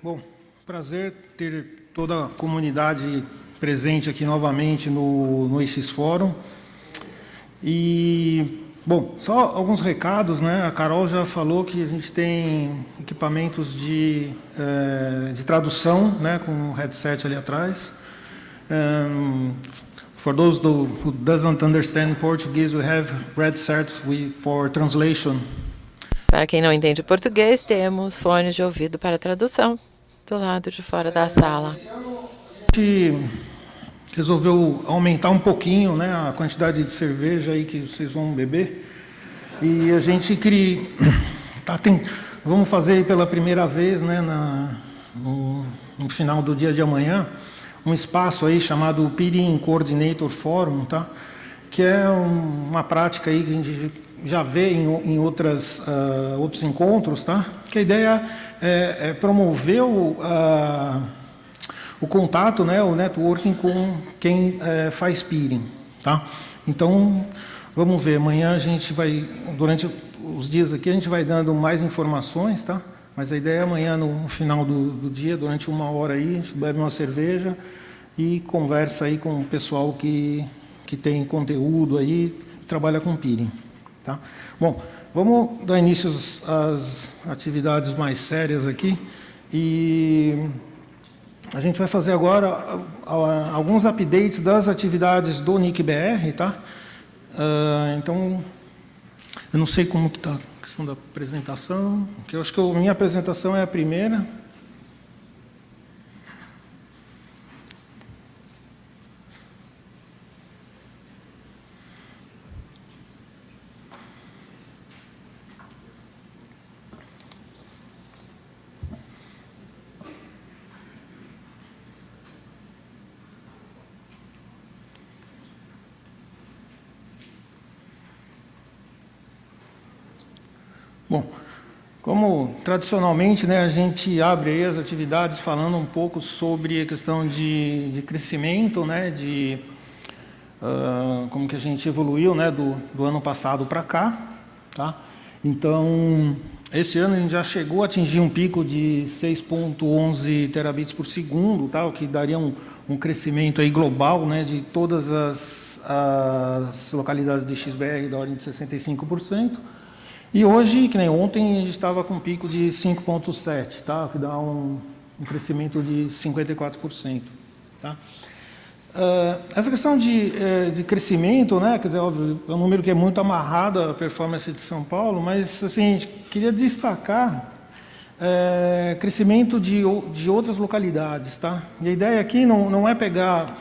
Bom, prazer ter toda a comunidade presente aqui novamente no EX Fórum. E, bom, só alguns recados, né? A Carol já falou que a gente tem equipamentos de tradução, né? Com um headset ali atrás. For those who doesn't understand Portuguese, we have headsets for translation. Para quem não entende português, temos fones de ouvido para tradução do lado de fora da sala. A gente resolveu aumentar um pouquinho, né, a quantidade de cerveja aí que vocês vão beber. E a gente queria... vamos fazer pela primeira vez, né, no final do dia de amanhã, um espaço aí chamado Peering Coordinator Forum, tá? Que é uma prática aí que a gente já vê em outros encontros, tá? Que a ideia é promover o contato, né, o networking com quem faz peering, tá? Então, vamos ver, amanhã a gente vai, durante os dias aqui, a gente vai dando mais informações, tá? Mas a ideia é amanhã, no final do dia, durante 1 hora aí, a gente bebe uma cerveja e conversa aí com o pessoal que tem conteúdo aí, trabalha com peering, tá? Bom, vamos dar início às atividades mais sérias aqui e a gente vai fazer agora alguns updates das atividades do NIC-BR, tá? Então, eu não sei como que está a questão da apresentação, que eu acho que a minha apresentação é a primeira. Bom, como tradicionalmente, né, a gente abre aí as atividades falando um pouco sobre a questão de crescimento, né, como que a gente evoluiu, né, do ano passado para cá, tá? Então, esse ano a gente já chegou a atingir um pico de 6.11 terabits por segundo, tá? O que daria um crescimento aí global, né, de todas as localidades de XBR da ordem de 65%. E hoje, que nem ontem, a gente estava com um pico de 5.7, tá? Que dá um crescimento de 54%. Tá? Essa questão de crescimento, né? Quer dizer, óbvio, é um número que é muito amarrado à performance de São Paulo, mas assim, a gente queria destacar crescimento de outras localidades. Tá? E a ideia aqui não é pegar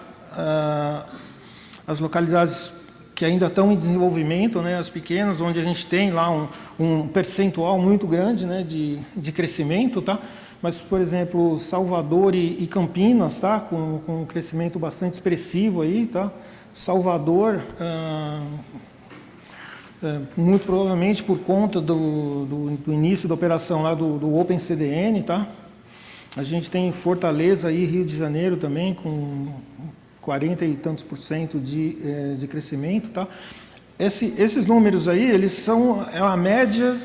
as localidades que ainda estão em desenvolvimento, né, as pequenas, onde a gente tem lá um percentual muito grande, né, de crescimento, tá? Mas, por exemplo, Salvador e Campinas, tá? Com um crescimento bastante expressivo aí, tá? Salvador, muito provavelmente por conta do início da operação lá do OpenCDN, tá? A gente tem Fortaleza e Rio de Janeiro também, com 40 e tantos % de crescimento, tá? Esses números aí, eles são a média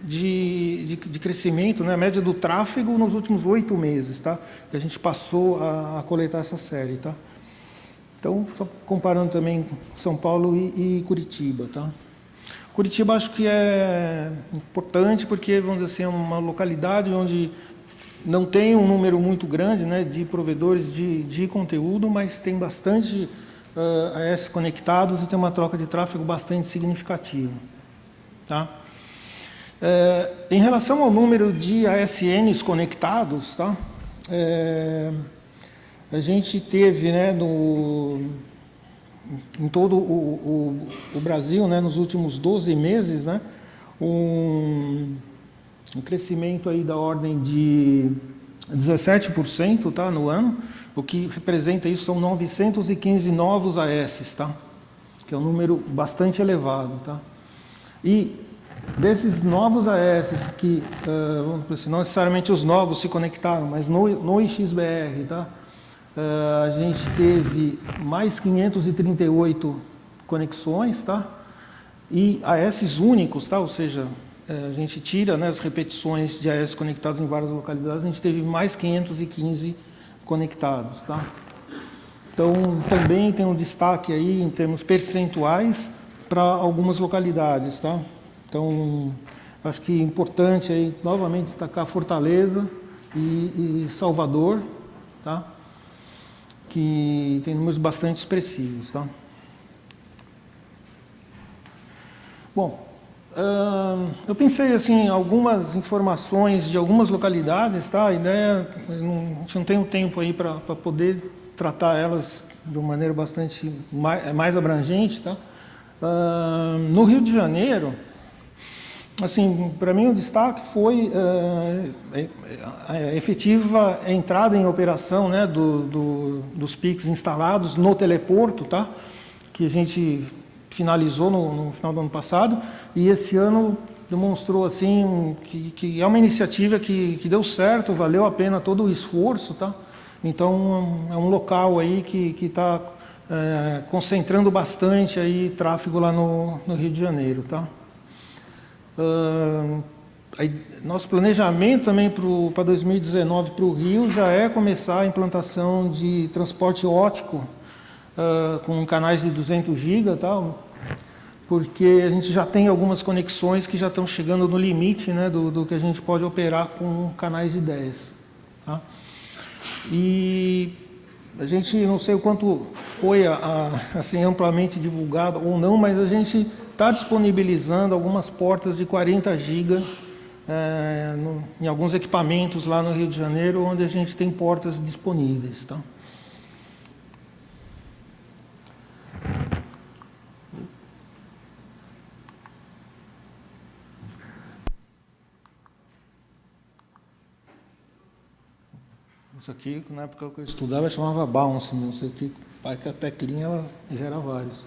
de crescimento, né? A média do tráfego nos últimos 8 meses, tá? Que a gente passou a coletar essa série, tá? Então, só comparando também São Paulo e Curitiba, tá? Curitiba acho que é importante porque, vamos dizer assim, é uma localidade onde não tem um número muito grande, né, de provedores de conteúdo, mas tem bastante AS conectados e tem uma troca de tráfego bastante significativa. Tá? Em relação ao número de ASNs conectados, tá? A gente teve, né, em todo o Brasil, né, nos últimos 12 meses, né, um crescimento aí da ordem de 17%, tá, no ano, o que representa isso são 915 novos AS, tá? Que é um número bastante elevado, tá? E desses novos AS que, vamos dizer assim, não necessariamente os novos se conectaram, mas no IXBR, tá? A gente teve mais 538 conexões, tá? E AS únicos, tá? Ou seja, a gente tira, né, as repetições de AES conectados em várias localidades, a gente teve mais 515 conectados, tá? Então, também tem um destaque aí em termos percentuais para algumas localidades, tá? Então, acho que é importante aí novamente destacar Fortaleza e Salvador, tá? Que tem números bastante expressivos, tá? Bom, eu pensei assim, algumas informações de algumas localidades, tá? A ideia, a gente não tem um tempo aí para poder tratar elas de uma maneira bastante mais abrangente, tá? No Rio de Janeiro, assim, para mim o destaque foi a efetiva entrada em operação, né, dos PICs instalados no teleporto, tá? Que a gente finalizou no final do ano passado, e esse ano demonstrou assim que é uma iniciativa que deu certo, valeu a pena todo o esforço, tá? Então é um local aí que está concentrando bastante aí tráfego lá no Rio de Janeiro, tá? Nosso planejamento também para 2019 para o Rio já é começar a implantação de transporte óptico com canais de 200 GB, tá? Porque a gente já tem algumas conexões que já estão chegando no limite, né, do que a gente pode operar com canais de 10. Tá? E a gente, não sei o quanto foi assim, amplamente divulgado ou não, mas a gente está disponibilizando algumas portas de 40 GB em alguns equipamentos lá no Rio de Janeiro, onde a gente tem portas disponíveis. Tá? Isso aqui, na época que eu estudava, chamava bounce, não sei que a teclinha ela gera vários.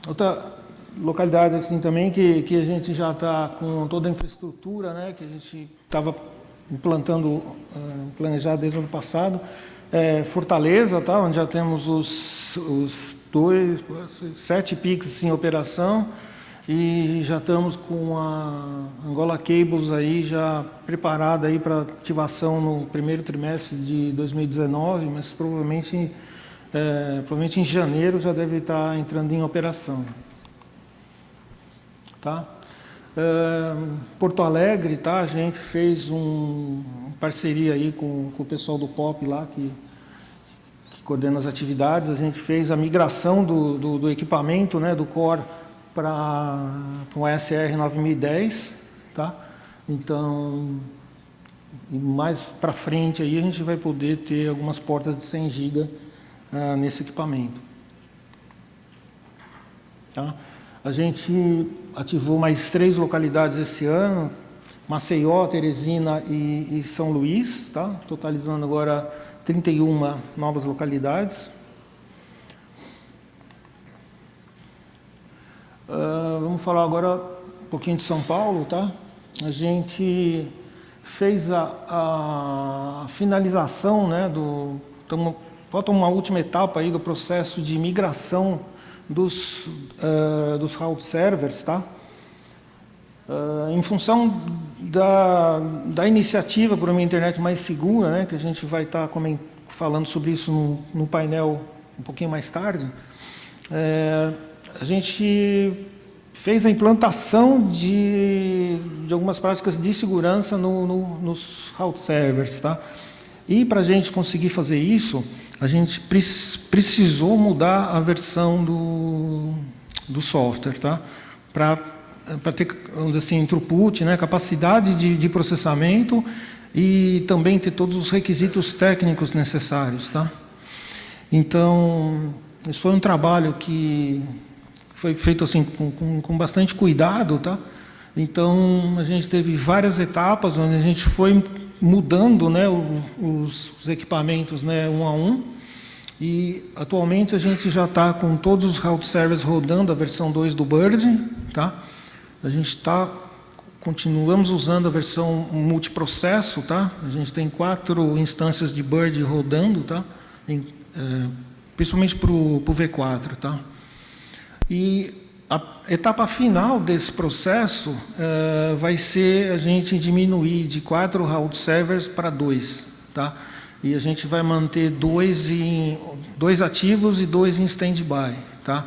Outra localidade assim também que a gente já está com toda a infraestrutura, né, que a gente estava implantando, planejado desde o ano passado, Fortaleza, tá, onde já temos os 7 PICs em operação. E já estamos com a Angola Cables aí já preparada aí para ativação no primeiro trimestre de 2019, mas provavelmente em janeiro já deve estar entrando em operação. Tá? Porto Alegre, tá? A gente fez uma parceria aí com o pessoal do POP lá que coordena as atividades. A gente fez a migração do equipamento, né, do Core para o ASR 9010, tá? Então, mais para frente aí a gente vai poder ter algumas portas de 100 GB nesse equipamento. Tá? A gente ativou mais 3 localidades esse ano, Maceió, Teresina e São Luís, tá? Totalizando agora 31 novas localidades. Vamos falar agora um pouquinho de São Paulo, tá? A gente fez a finalização, né, falta uma última etapa aí do processo de migração dos route servers, tá? Em função da iniciativa por uma internet mais segura, né, que a gente vai estar falando sobre isso no painel um pouquinho mais tarde, a gente fez a implantação de algumas práticas de segurança nos route servers, tá? E para a gente conseguir fazer isso, a gente precisou mudar a versão do software, tá? Para ter, vamos dizer assim, throughput, né? Capacidade de processamento e também ter todos os requisitos técnicos necessários, tá? Então, isso foi um trabalho que foi feito assim com bastante cuidado, tá? Então a gente teve várias etapas onde a gente foi mudando, né, os equipamentos, né, um a um, e atualmente a gente já está com todos os route servers rodando a versão 2 do Bird, tá? A gente continuamos usando a versão multiprocesso, tá? A gente tem 4 instâncias de Bird rodando, tá? Principalmente para o V4, tá? E A etapa final desse processo vai ser a gente diminuir de 4 route servers para 2, tá? E a gente vai manter 2 ativos e 2 em stand-by, tá?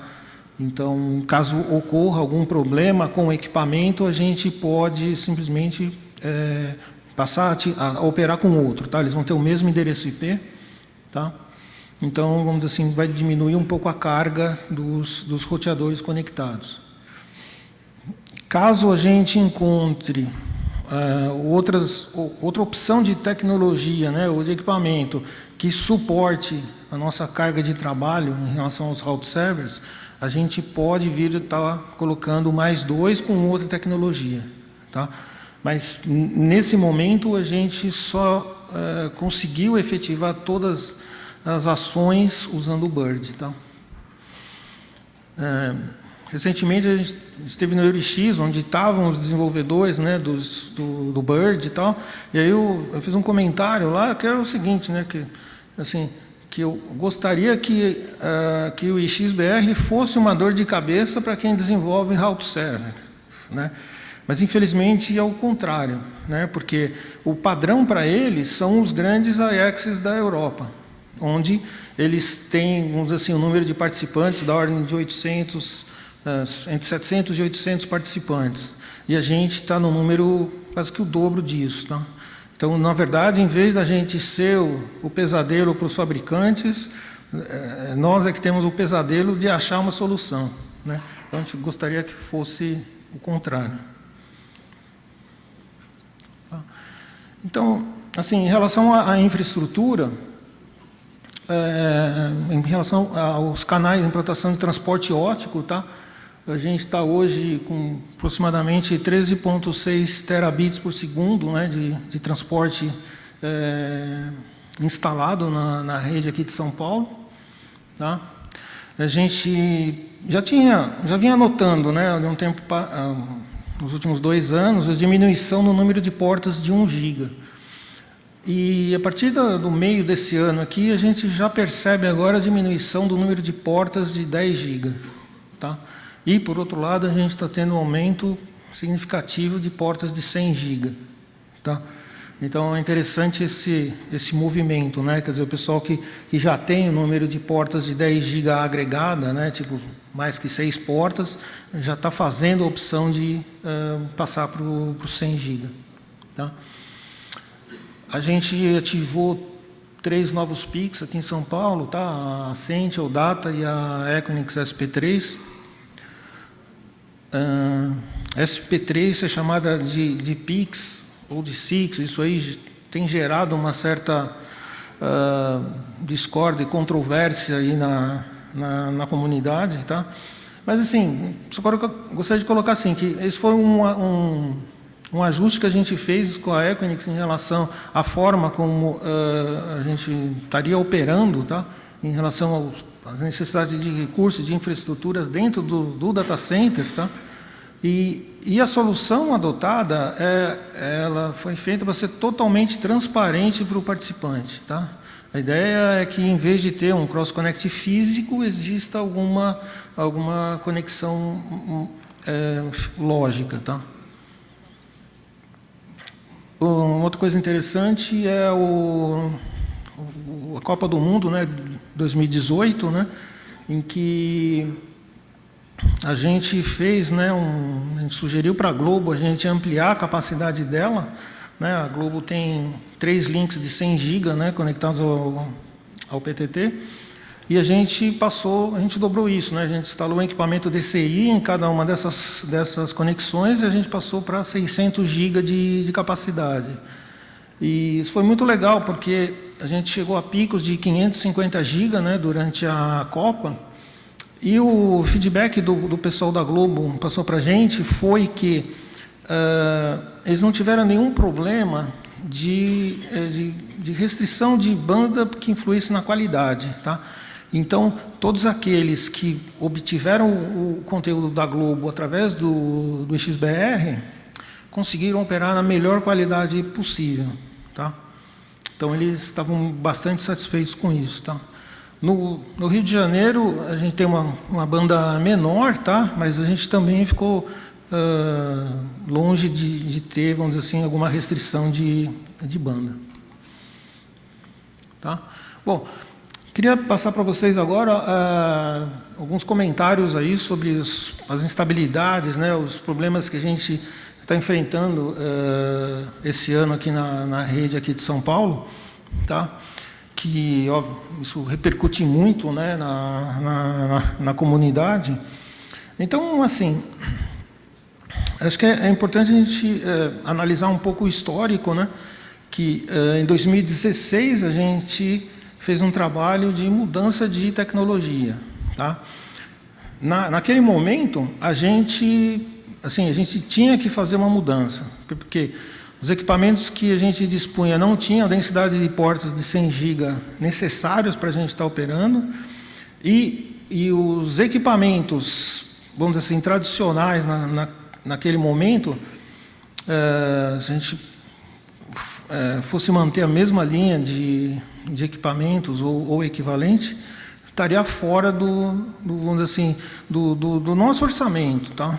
Então, caso ocorra algum problema com o equipamento, a gente pode simplesmente passar a operar com outro, tá? Eles vão ter o mesmo endereço IP, tá? Então, vamos dizer assim, vai diminuir um pouco a carga dos roteadores conectados. Caso a gente encontre outra opção de tecnologia, né, ou de equipamento que suporte a nossa carga de trabalho em relação aos route servers, a gente pode vir estar colocando mais 2 com outra tecnologia, tá? Mas nesse momento a gente só conseguiu efetivar todas as ações usando o Bird, tá? Recentemente a gente esteve no EuroX, onde estavam os desenvolvedores, né, do Bird e tal, e aí eu fiz um comentário lá que era o seguinte, né, que eu gostaria que o IXBR fosse uma dor de cabeça para quem desenvolve route server, né? Mas infelizmente é o contrário, né, porque o padrão para eles são os grandes IXs da Europa, onde eles têm, vamos dizer assim, um número de participantes da ordem de 800, entre 700 e 800 participantes. E a gente está no número quase que o dobro disso, tá? Então, na verdade, em vez da gente ser o pesadelo para os fabricantes, nós é que temos o pesadelo de achar uma solução, né? Então, a gente gostaria que fosse o contrário. Então, assim, em relação à infraestrutura, em relação aos canais de implantação de transporte óptico, tá? A gente está hoje com aproximadamente 13,6 terabits por segundo, né, de transporte instalado na rede aqui de São Paulo, tá? A gente já vinha notando, né, de um tempo nos últimos 2 anos, a diminuição no número de portas de 1 giga. E a partir do meio desse ano aqui, a gente já percebe agora a diminuição do número de portas de 10 GB, tá? E, por outro lado, a gente está tendo um aumento significativo de portas de 100 GB, tá? Então, é interessante esse movimento, né? Quer dizer, o pessoal que já tem o número de portas de 10 GB agregada, né? Tipo, mais que 6 portas, já está fazendo a opção de passar para o 100 GB, tá? A gente ativou 3 novos PICs aqui em São Paulo, tá? A Ascent, a Data e a Equinix SP3. SP3 é chamada de PICs ou de SICs, isso aí tem gerado uma certa discórdia e controvérsia aí na comunidade, tá? Mas, assim, só gostaria de colocar assim, que esse foi um ajuste que a gente fez com a Equinix em relação à forma como a gente estaria operando, tá? Em relação às necessidades de recursos, de infraestruturas dentro do data center, tá? E a solução adotada, ela foi feita para ser totalmente transparente para o participante, tá? A ideia é que, em vez de ter um cross-connect físico, exista alguma conexão lógica, tá? Uma outra coisa interessante é a Copa do Mundo, né, de 2018, né, em que a gente fez, né, a gente sugeriu para a Globo a gente ampliar a capacidade dela, né? A Globo tem 3 links de 100 GB, né, conectados ao PTT, e a gente dobrou isso, né? A gente instalou um equipamento DCI em cada uma dessas conexões e a gente passou para 600 GB de capacidade. E isso foi muito legal, porque a gente chegou a picos de 550 GB, né, durante a Copa, e o feedback do pessoal da Globo passou para a gente foi que eles não tiveram nenhum problema de restrição de banda que influísse na qualidade, tá? Então, todos aqueles que obtiveram o conteúdo da Globo através do XBR conseguiram operar na melhor qualidade possível, tá? Então, eles estavam bastante satisfeitos com isso, tá? No Rio de Janeiro, a gente tem uma banda menor, tá? Mas a gente também ficou longe de ter, vamos dizer assim, alguma restrição de banda. Tá? Bom, queria passar para vocês agora alguns comentários aí sobre as instabilidades, né, os problemas que a gente está enfrentando esse ano aqui na rede aqui de São Paulo, tá? Que óbvio, isso repercute muito, né, na comunidade. Então, assim, acho que é importante a gente analisar um pouco o histórico, né? Que em 2016 a gente fez um trabalho de mudança de tecnologia, tá? Naquele momento a gente tinha que fazer uma mudança, porque os equipamentos que a gente dispunha não tinham a densidade de portas de 100 GB necessários para a gente estar operando, e os equipamentos, vamos dizer assim, tradicionais naquele momento, se a gente fosse manter a mesma linha de equipamentos ou equivalente, estaria fora vamos dizer assim, do nosso orçamento, tá?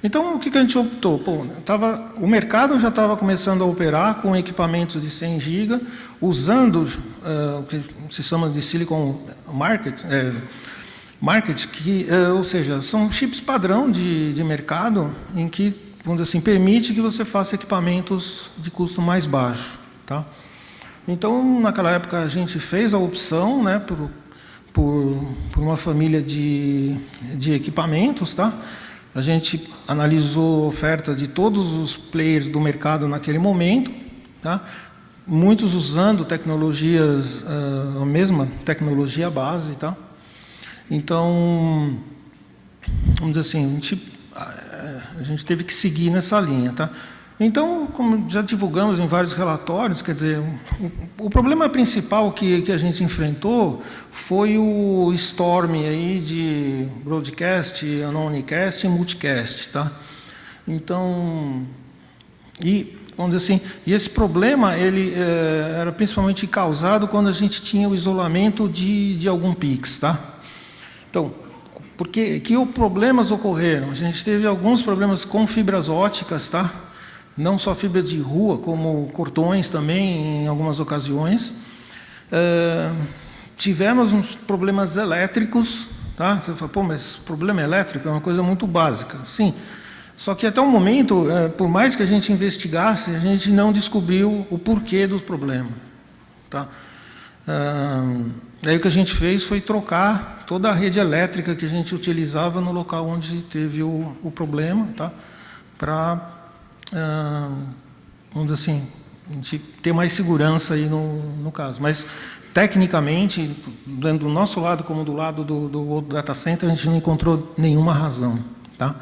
Então, o que a gente optou? O mercado já estava começando a operar com equipamentos de 100 GB, usando o que se chama de Silicon Market, ou seja, são chips padrão de mercado, em que, vamos dizer assim, permite que você faça equipamentos de custo mais baixo, tá? Então, naquela época, a gente fez a opção, né, por uma família de equipamentos, tá? A gente analisou a oferta de todos os players do mercado naquele momento, tá? Muitos usando tecnologias, a mesma tecnologia base, tá? Então, vamos dizer assim, a gente teve que seguir nessa linha, tá? Então, como já divulgamos em vários relatórios, quer dizer, o problema principal que a gente enfrentou foi o storm aí de broadcast, anonymcast e multicast, tá? Então, vamos dizer assim, e esse problema ele era principalmente causado quando a gente tinha o isolamento de algum PIX, tá? Então, porque que problemas ocorreram? A gente teve alguns problemas com fibras óticas, tá? Não só fibras de rua, como cordões também, em algumas ocasiões. Tivemos uns problemas elétricos, tá? Você fala, mas problema elétrico é uma coisa muito básica. Sim, só que até o momento, por mais que a gente investigasse, a gente não descobriu o porquê dos problemas, tá? Aí o que a gente fez foi trocar toda a rede elétrica que a gente utilizava no local onde teve o problema, tá? Para vamos dizer assim, a gente ter mais segurança aí no caso. Mas, tecnicamente, do nosso lado como do lado do data center, a gente não encontrou nenhuma razão, tá?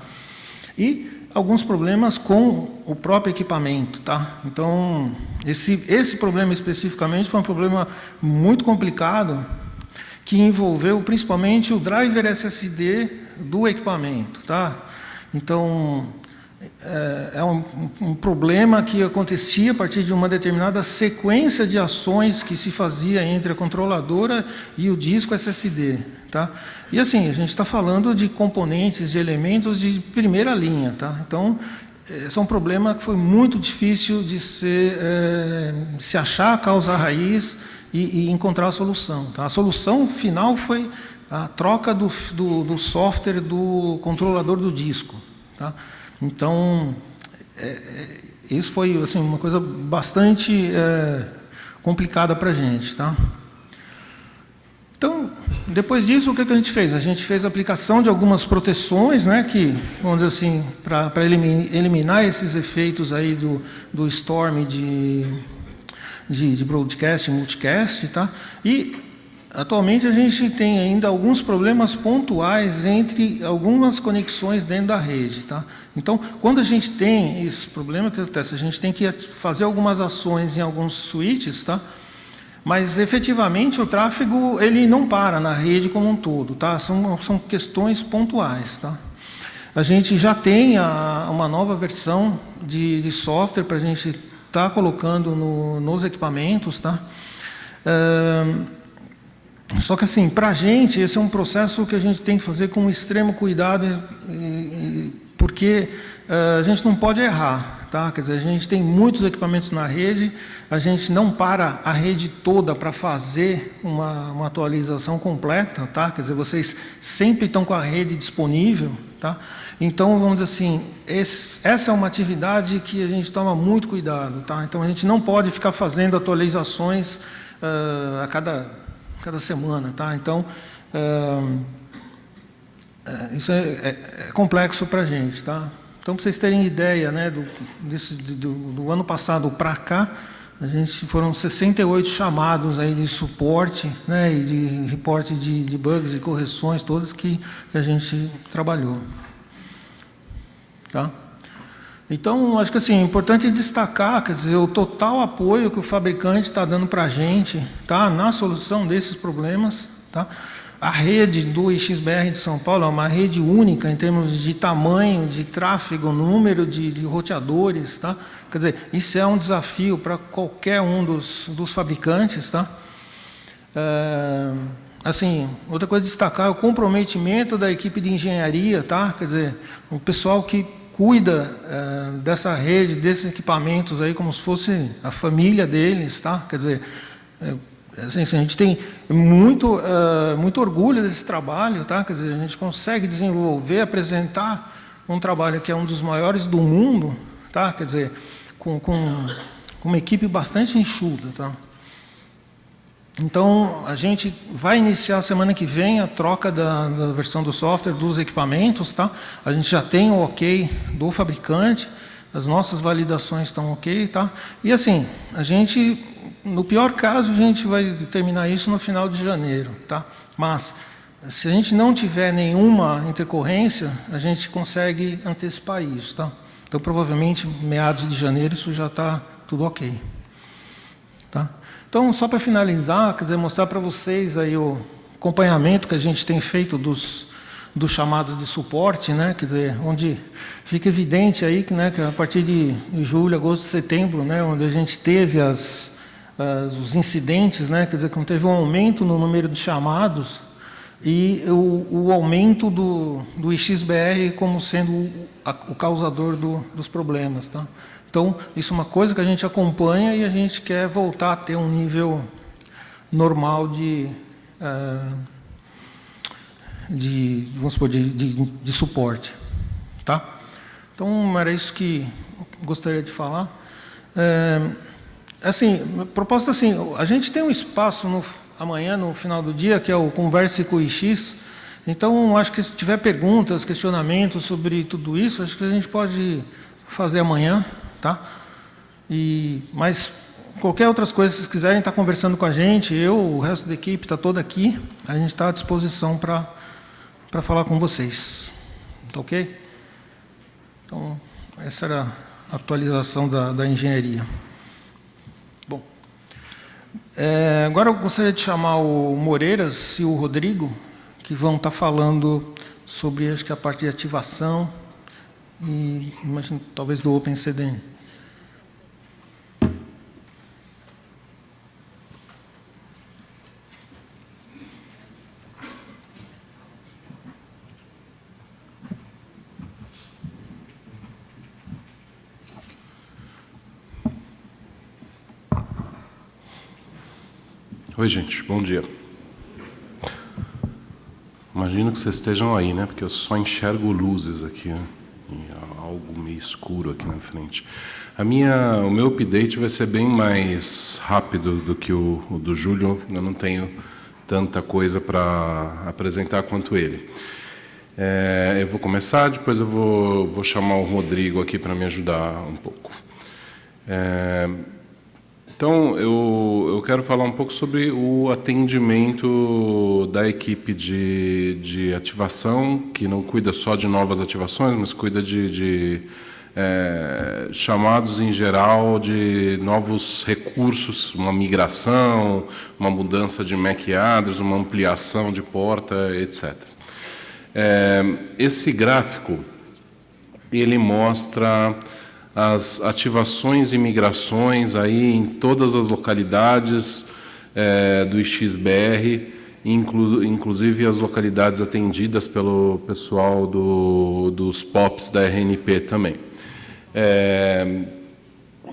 E alguns problemas com o próprio equipamento, tá? Então, esse problema especificamente foi um problema muito complicado, que envolveu principalmente o driver SSD do equipamento, tá? Então, é um problema que acontecia a partir de uma determinada sequência de ações que se fazia entre a controladora e o disco SSD, tá? E assim, a gente está falando de componentes, de elementos de primeira linha, tá? Então, esse é um problema que foi muito difícil de se achar a causa raiz e encontrar a solução, tá? A solução final foi a troca do software do controlador do disco, tá? Então, isso foi assim, uma coisa bastante complicada para a gente, tá? Então, depois disso, o que a gente fez? A gente fez a aplicação de algumas proteções, né, que, vamos dizer assim, para eliminar esses efeitos aí do storm de broadcast, multicast, tá? E atualmente a gente tem ainda alguns problemas pontuais entre algumas conexões dentro da rede, tá? Então, quando a gente tem esse problema que acontece, a gente tem que fazer algumas ações em alguns switches, tá? Mas efetivamente o tráfego ele não para na rede como um todo, tá? São questões pontuais, tá? A gente já tem uma nova versão de software para a gente estar colocando nos equipamentos, tá? Só que assim, para a gente, esse é um processo que a gente tem que fazer com extremo cuidado, porque a gente não pode errar, tá? Quer dizer, a gente tem muitos equipamentos na rede, a gente não para a rede toda para fazer uma atualização completa, tá? Quer dizer, vocês sempre estão com a rede disponível, tá? Então, vamos dizer assim, essa é uma atividade que a gente toma muito cuidado, tá? Então, a gente não pode ficar fazendo atualizações a cada semana, tá? Então, isso é complexo para a gente, tá? Então, para vocês terem ideia, né, do ano passado para cá, a gente foram 68 chamados aí de suporte, né, e de reporte de bugs e correções, todas que a gente trabalhou, tá? Então, acho que assim, é importante destacar, quer dizer, o total apoio que o fabricante está dando para a gente, tá, na solução desses problemas, tá? A rede do IXBR de São Paulo é uma rede única em termos de tamanho, de tráfego, número de roteadores, tá? Quer dizer, isso é um desafio para qualquer um dos fabricantes, tá? Assim, outra coisa a destacar é o comprometimento da equipe de engenharia, tá? Quer dizer, o pessoal que cuida dessa rede, desses equipamentos aí, como se fosse a família deles, tá? Quer dizer, assim, a gente tem muito orgulho desse trabalho, tá? Quer dizer, a gente consegue desenvolver, apresentar um trabalho que é um dos maiores do mundo, tá? Quer dizer, com uma equipe bastante enxuta, tá? Então, a gente vai iniciar semana que vem a troca da versão do software dos equipamentos, tá? A gente já tem o ok do fabricante, as nossas validações estão ok, tá? E assim, a gente, no pior caso, a gente vai terminar isso no final de janeiro, tá? Mas, se a gente não tiver nenhuma intercorrência, a gente consegue antecipar isso, tá? Então, provavelmente, meados de janeiro, isso já está tudo ok, tá? Então, só para finalizar, quer dizer, mostrar para vocês aí o acompanhamento que a gente tem feito dos chamados de suporte, né? Quer dizer, onde fica evidente aí que, né, que a partir de julho, agosto, setembro, né, onde a gente teve os incidentes, né? Quer dizer, quando teve um aumento no número de chamados e o aumento do IXBR como sendo o causador dos problemas, tá? Então, isso é uma coisa que a gente acompanha e a gente quer voltar a ter um nível normal vamos supor, de suporte, tá? Então, era isso que eu gostaria de falar. Assim, proposta assim, a gente tem um espaço amanhã, no final do dia, que é o Converse com o IX. Então, acho que se tiver perguntas, questionamentos sobre tudo isso, acho que a gente pode fazer amanhã, tá? Mas qualquer outras coisas, se vocês quiserem estar conversando com a gente, o resto da equipe está toda aqui, a gente está à disposição para falar com vocês, tá ok? Então, essa era a atualização da engenharia. Bom, agora eu gostaria de chamar o Moreiras e o Rodrigo, que vão estar falando sobre, acho que a parte de ativação, e imagino, talvez do OpenCDN. Oi, gente, bom dia. Imagino que vocês estejam aí, né? Porque eu só enxergo luzes aqui, né? E algo meio escuro aqui na frente. O meu update vai ser bem mais rápido do que o do Júlio. Eu não tenho tanta coisa para apresentar quanto ele. Eu vou começar, depois eu vou chamar o Rodrigo aqui para me ajudar um pouco. Então, eu quero falar um pouco sobre o atendimento da equipe de ativação, que não cuida só de novas ativações, mas cuida de chamados em geral de novos recursos, uma migração, uma mudança de MAC address, uma ampliação de porta, etc. Esse gráfico, ele mostra as ativações e migrações aí em todas as localidades do IXBR inclusive as localidades atendidas pelo pessoal dos POPs da RNP também.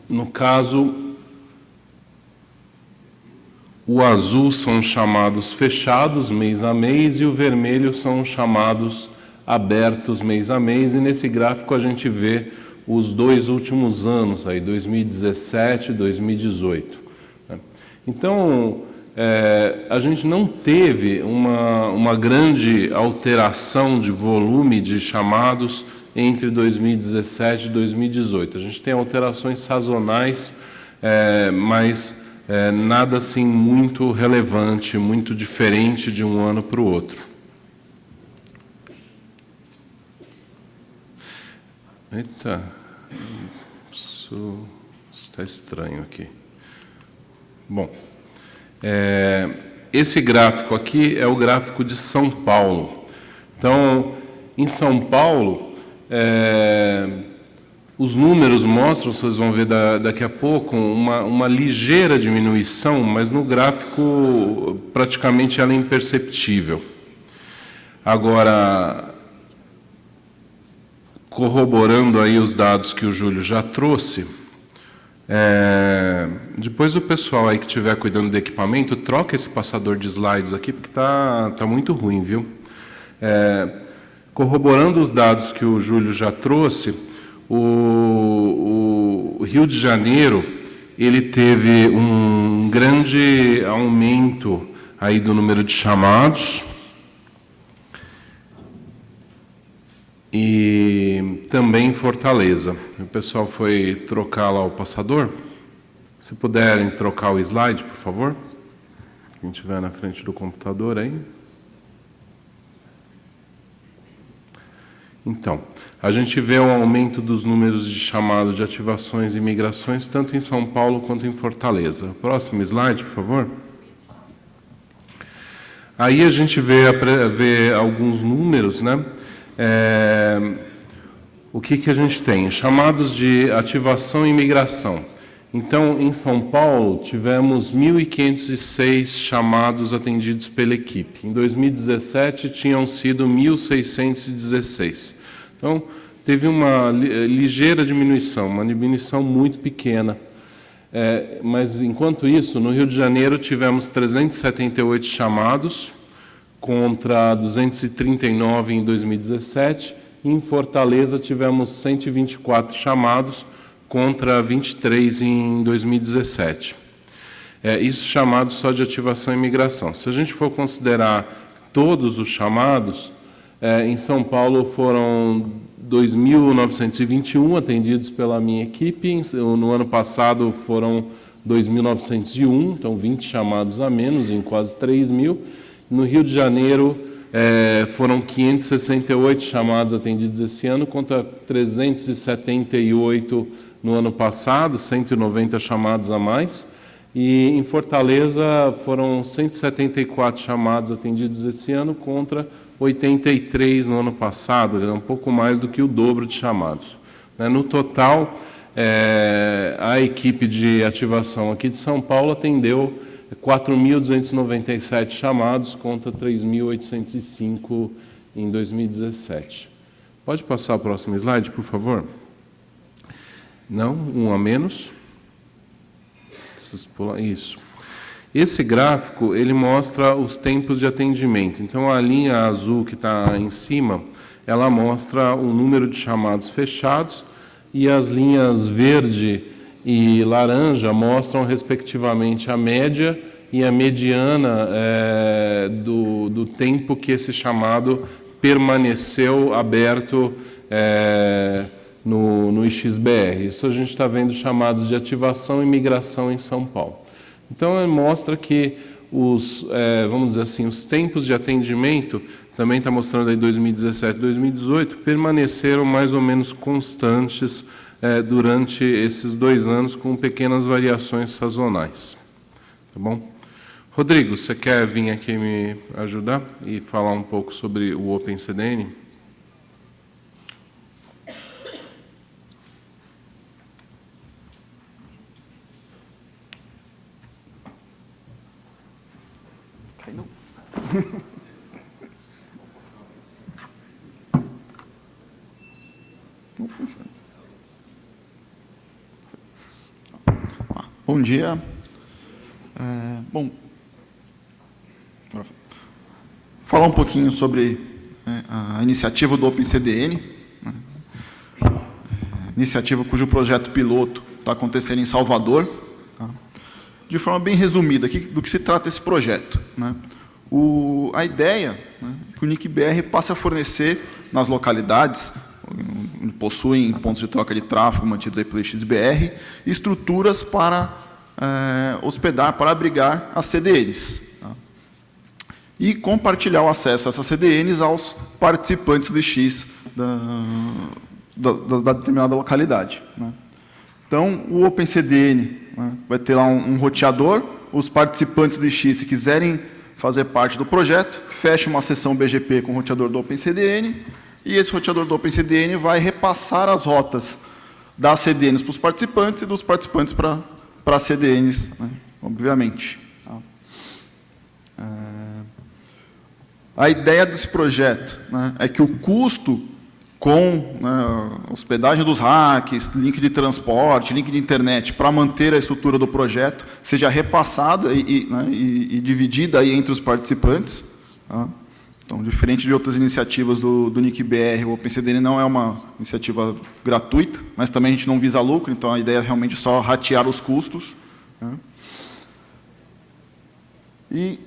No caso, o azul são chamados fechados mês a mês e o vermelho são chamados abertos mês a mês, e nesse gráfico a gente vê os 2 últimos anos, aí, 2017 e 2018. Então, a gente não teve uma grande alteração de volume de chamados entre 2017 e 2018. A gente tem alterações sazonais, mas nada assim muito relevante, muito diferente de um ano para o outro. Eita, isso está estranho aqui. Bom, esse gráfico aqui é o gráfico de São Paulo. Então, em São Paulo, os números mostram, vocês vão ver daqui a pouco, uma ligeira diminuição, mas no gráfico praticamente ela é imperceptível. Agora, corroborando aí os dados que o Júlio já trouxe, depois o pessoal aí que estiver cuidando do equipamento, troca esse passador de slides aqui, porque tá muito ruim, viu? Corroborando os dados que o Júlio já trouxe, o Rio de Janeiro, ele teve um grande aumento aí do número de chamados, e também Fortaleza. O pessoal foi trocar lá o passador. Se puderem trocar o slide, por favor. Quem estiver na frente do computador aí. Então, a gente vê um aumento dos números de chamados de ativações e migrações, tanto em São Paulo quanto em Fortaleza. Próximo slide, por favor. Aí a gente vê alguns números, né? O que a gente tem? Chamados de ativação e migração. Então, em São Paulo, tivemos 1.506 chamados atendidos pela equipe. Em 2017, tinham sido 1.616. Então, teve uma ligeira diminuição, uma diminuição muito pequena. Mas, enquanto isso, no Rio de Janeiro, tivemos 378 chamados, contra 239 em 2017. Em Fortaleza, tivemos 124 chamados, contra 23 em 2017. Isso chamado só de ativação e migração. Se a gente for considerar todos os chamados, em São Paulo foram 2.921 atendidos pela minha equipe, no ano passado foram 2.901, então 20 chamados a menos, em quase 3.000. No Rio de Janeiro, foram 568 chamados atendidos esse ano, contra 378 no ano passado, 190 chamados a mais. E em Fortaleza foram 174 chamados atendidos esse ano, contra 83 no ano passado, um pouco mais do que o dobro de chamados. No total, a equipe de ativação aqui de São Paulo atendeu 4.297 chamados contra 3.805 em 2017. Pode passar o próximo slide, por favor? Não? Um a menos? Isso. Esse gráfico, ele mostra os tempos de atendimento. Então, a linha azul que está em cima, ela mostra o número de chamados fechados, e as linhas verde e laranja mostram, respectivamente, a média e a mediana do tempo que esse chamado permaneceu aberto no IXBR. Isso a gente está vendo chamados de ativação e migração em São Paulo. Então, mostra que vamos dizer assim, os tempos de atendimento, também está mostrando aí 2017 e 2018, permaneceram mais ou menos constantes durante esses 2 anos, com pequenas variações sazonais. Tá bom? Rodrigo, você quer vir aqui me ajudar e falar um pouco sobre o OpenCDN? caindo. Não funciona. Bom dia. Bom, falar um pouquinho sobre a iniciativa do OpenCDN, né? Iniciativa cujo projeto piloto está acontecendo em Salvador. Tá? De forma bem resumida, do que se trata esse projeto, né? A ideia, né, é que o NIC-BR passe a fornecer nas localidades onde possuem pontos de troca de tráfego mantidos aí pelo XBR, estruturas para hospedar, para abrigar as CDNs. Tá? E compartilhar o acesso a essas CDNs aos participantes do X da determinada localidade. Né? Então, o OpenCDN, né, vai ter lá um roteador, os participantes do X, se quiserem fazer parte do projeto, fecha uma sessão BGP com o roteador do OpenCDN, e esse roteador do OpenCDN vai repassar as rotas das CDNs para os participantes e dos participantes para as CDNs, né, obviamente. A ideia desse projeto, né, é que o custo com, né, hospedagem dos racks, link de transporte, link de internet, para manter a estrutura do projeto, seja repassada e dividida aí entre os participantes. Tá? Então, diferente de outras iniciativas do NIC-BR, o OpenCDN não é uma iniciativa gratuita, mas também a gente não visa lucro, então a ideia é realmente só ratear os custos. Tá? E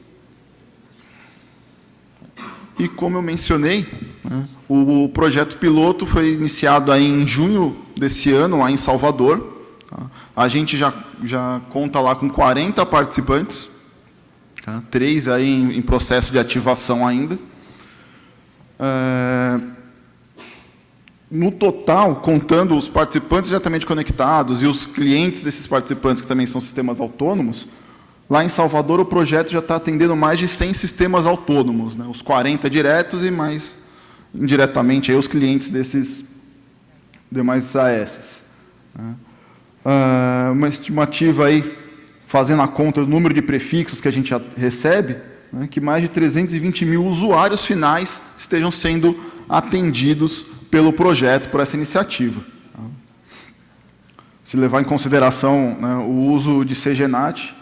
como eu mencionei, né, o projeto piloto foi iniciado aí em junho desse ano, lá em Salvador. Tá? A gente já conta lá com 40 participantes, tá? 3 aí em processo de ativação ainda. No total, contando os participantes diretamente conectados e os clientes desses participantes, que também são sistemas autônomos, lá em Salvador o projeto já está atendendo mais de 100 sistemas autônomos, né? Os 40 diretos e mais indiretamente aí, os clientes desses demais AS. Né? Uma estimativa aí, fazendo a conta do número de prefixos que a gente recebe, né, que mais de 320 mil usuários finais estejam sendo atendidos pelo projeto, por essa iniciativa. Tá? Se levar em consideração, né, o uso de CGNAT,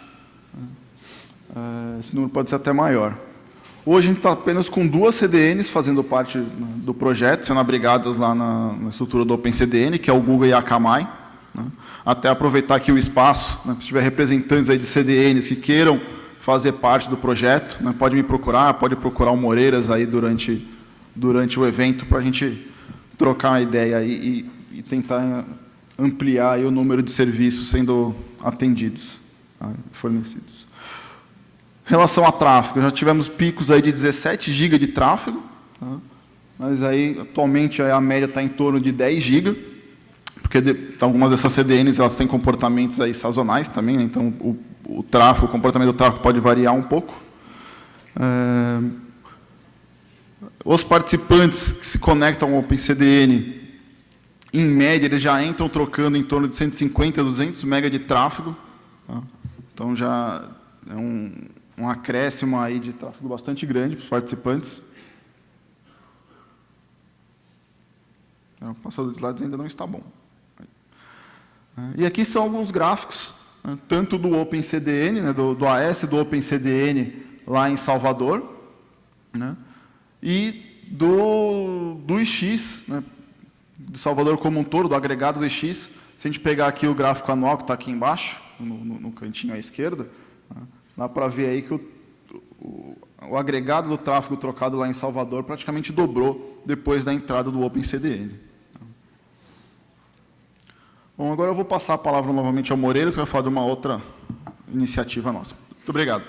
esse número pode ser até maior. Hoje a gente está apenas com 2 CDNs fazendo parte, né, do projeto, sendo abrigadas lá na estrutura do OpenCDN, que é o Google e a Akamai. Né? Até aproveitar aqui o espaço, né, se tiver representantes aí de CDNs que queiram fazer parte do projeto, né, pode me procurar, pode procurar o Moreiras aí durante o evento para a gente trocar uma ideia aí e tentar ampliar aí o número de serviços sendo atendidos, tá, fornecidos. Em relação a tráfego, já tivemos picos aí de 17 GB de tráfego, tá, mas aí atualmente a média está em torno de 10 GB, porque algumas dessas CDNs elas têm comportamentos aí sazonais também, né, então o comportamento do tráfego pode variar um pouco. Os participantes que se conectam ao OpenCDN, em média, eles já entram trocando em torno de 150 a 200 MB de tráfego. Tá? Então, já é um acréscimo aí de tráfego bastante grande para os participantes. O passador de slides ainda não está bom. E aqui são alguns gráficos, né, tanto do OpenCDN, né, do AS do OpenCDN lá em Salvador, né, e do IX, né, de Salvador como um todo, do agregado do IX. Se a gente pegar aqui o gráfico anual, que está aqui embaixo, no cantinho à esquerda, né, dá para ver aí que o agregado do tráfego trocado lá em Salvador praticamente dobrou depois da entrada do OpenCDN. Bom, agora eu vou passar a palavra novamente ao Moreiras, que vai falar de uma outra iniciativa nossa. Muito obrigado.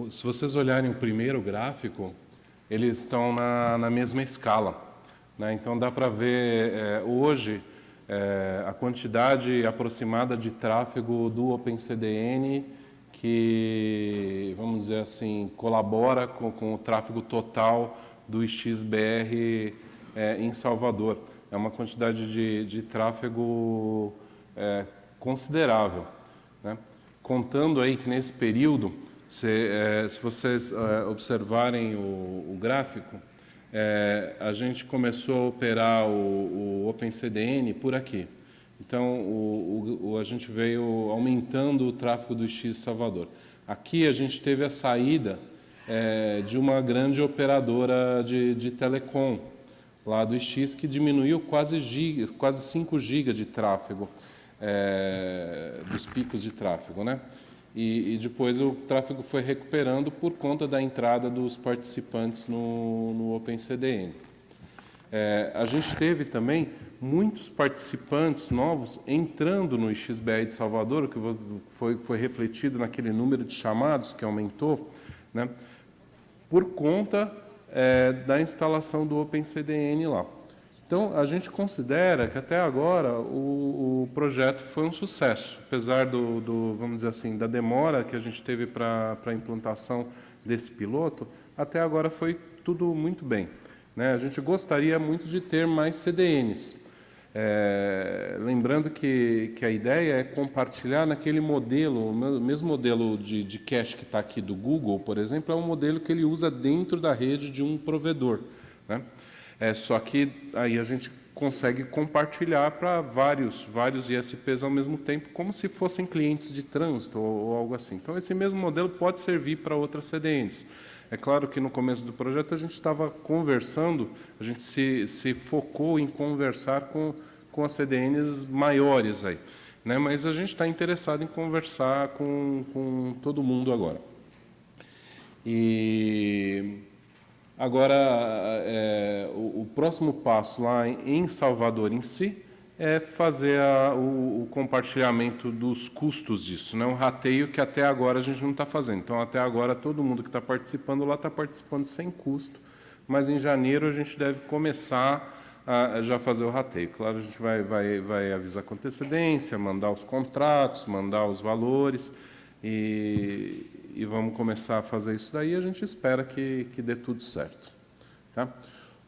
Se vocês olharem o primeiro gráfico, eles estão na mesma escala, né? Então, dá para ver hoje a quantidade aproximada de tráfego do OpenCDN que, vamos dizer assim, colabora com o tráfego total do XBR em Salvador. É uma quantidade de tráfego considerável, né? Contando aí que nesse período Se vocês observarem o gráfico, a gente começou a operar o OpenCDN por aqui. Então, a gente veio aumentando o tráfego do X Salvador. Aqui a gente teve a saída de uma grande operadora de telecom, lá do X, que diminuiu quase 5 GB de tráfego, dos picos de tráfego, né? E depois o tráfego foi recuperando por conta da entrada dos participantes no OpenCDN. A gente teve também muitos participantes novos entrando no XBR de Salvador, que foi refletido naquele número de chamados que aumentou, né, por conta da instalação do OpenCDN lá. Então, a gente considera que até agora o projeto foi um sucesso, apesar vamos dizer assim, da demora que a gente teve para a implantação desse piloto, até agora foi tudo muito bem, né? A gente gostaria muito de ter mais CDNs. Lembrando que a ideia é compartilhar naquele modelo, o mesmo modelo de cache que está aqui do Google, por exemplo, é um modelo que ele usa dentro da rede de um provedor, né? Só que aí a gente consegue compartilhar para vários ISPs ao mesmo tempo, como se fossem clientes de trânsito ou algo assim. Então, esse mesmo modelo pode servir para outras CDNs. É claro que no começo do projeto a gente estava conversando, a gente se focou em conversar com as CDNs maiores aí, né? Mas a gente está interessado em conversar com todo mundo agora. E agora, o próximo passo lá em Salvador em si é fazer o compartilhamento dos custos disso, né? Um rateio que até agora a gente não está fazendo. Então, até agora, todo mundo que está participando lá está participando sem custo, mas em janeiro a gente deve começar a já fazer o rateio. Claro, a gente vai avisar com antecedência, mandar os contratos, mandar os valores, e vamos começar a fazer isso daí. A gente espera que dê tudo certo, tá?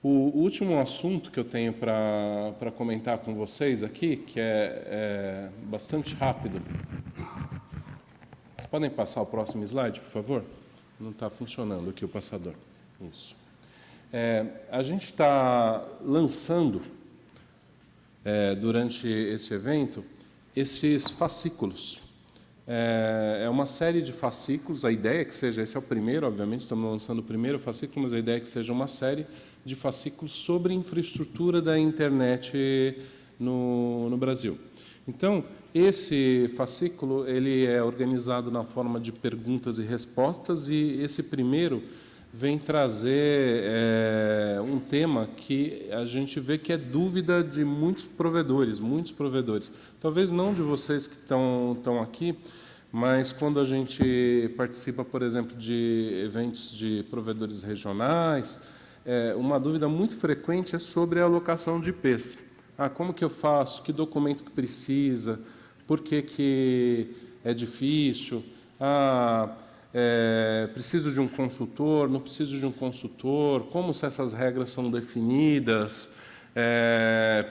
O último assunto que eu tenho para comentar com vocês aqui, que é bastante rápido. Vocês podem passar o próximo slide, por favor? Não está funcionando aqui o passador. Isso. A gente está lançando, durante esse evento, esses fascículos. É uma série de fascículos, a ideia é que seja, esse é o primeiro, obviamente, estamos lançando o primeiro fascículo, mas a ideia é que seja uma série de fascículos sobre infraestrutura da internet no Brasil. Então, esse fascículo ele é organizado na forma de perguntas e respostas, e esse primeiro vem trazer um tema que a gente vê que é dúvida de muitos provedores. Talvez não de vocês que estão aqui, mas quando a gente participa, por exemplo, de eventos de provedores regionais, uma dúvida muito frequente é sobre a alocação de IPs. Como que eu faço? Que documento que precisa? Por que é difícil? Preciso de um consultor, não preciso de um consultor, como se essas regras são definidas,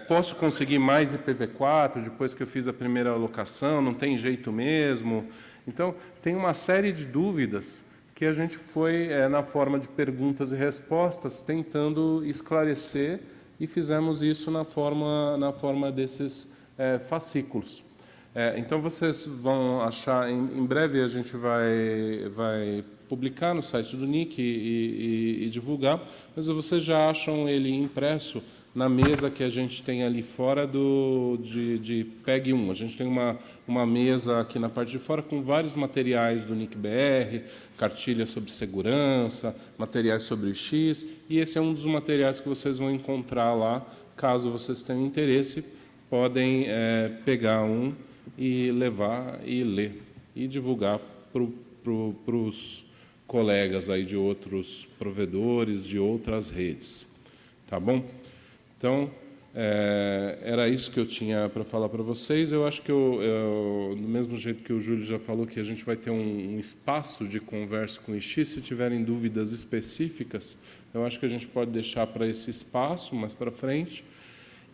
posso conseguir mais IPv4 depois que eu fiz a primeira alocação, não tem jeito mesmo. Então, tem uma série de dúvidas que a gente foi, na forma de perguntas e respostas, tentando esclarecer, e fizemos isso na forma desses fascículos. Então, vocês vão achar, em breve a gente vai publicar no site do NIC e divulgar, mas vocês já acham ele impresso na mesa que a gente tem ali fora de PEG 1. A gente tem uma mesa aqui na parte de fora com vários materiais do NIC-BR, cartilha sobre segurança, materiais sobre o X, e esse é um dos materiais que vocês vão encontrar lá. Caso vocês tenham interesse, podem pegar um e levar e ler e divulgar para os colegas aí de outros provedores, de outras redes. Tá bom? Então, era isso que eu tinha para falar para vocês. Eu acho que do mesmo jeito que o Júlio já falou, que a gente vai ter um espaço de conversa com o Ixi, se tiverem dúvidas específicas, eu acho que a gente pode deixar para esse espaço mais para frente.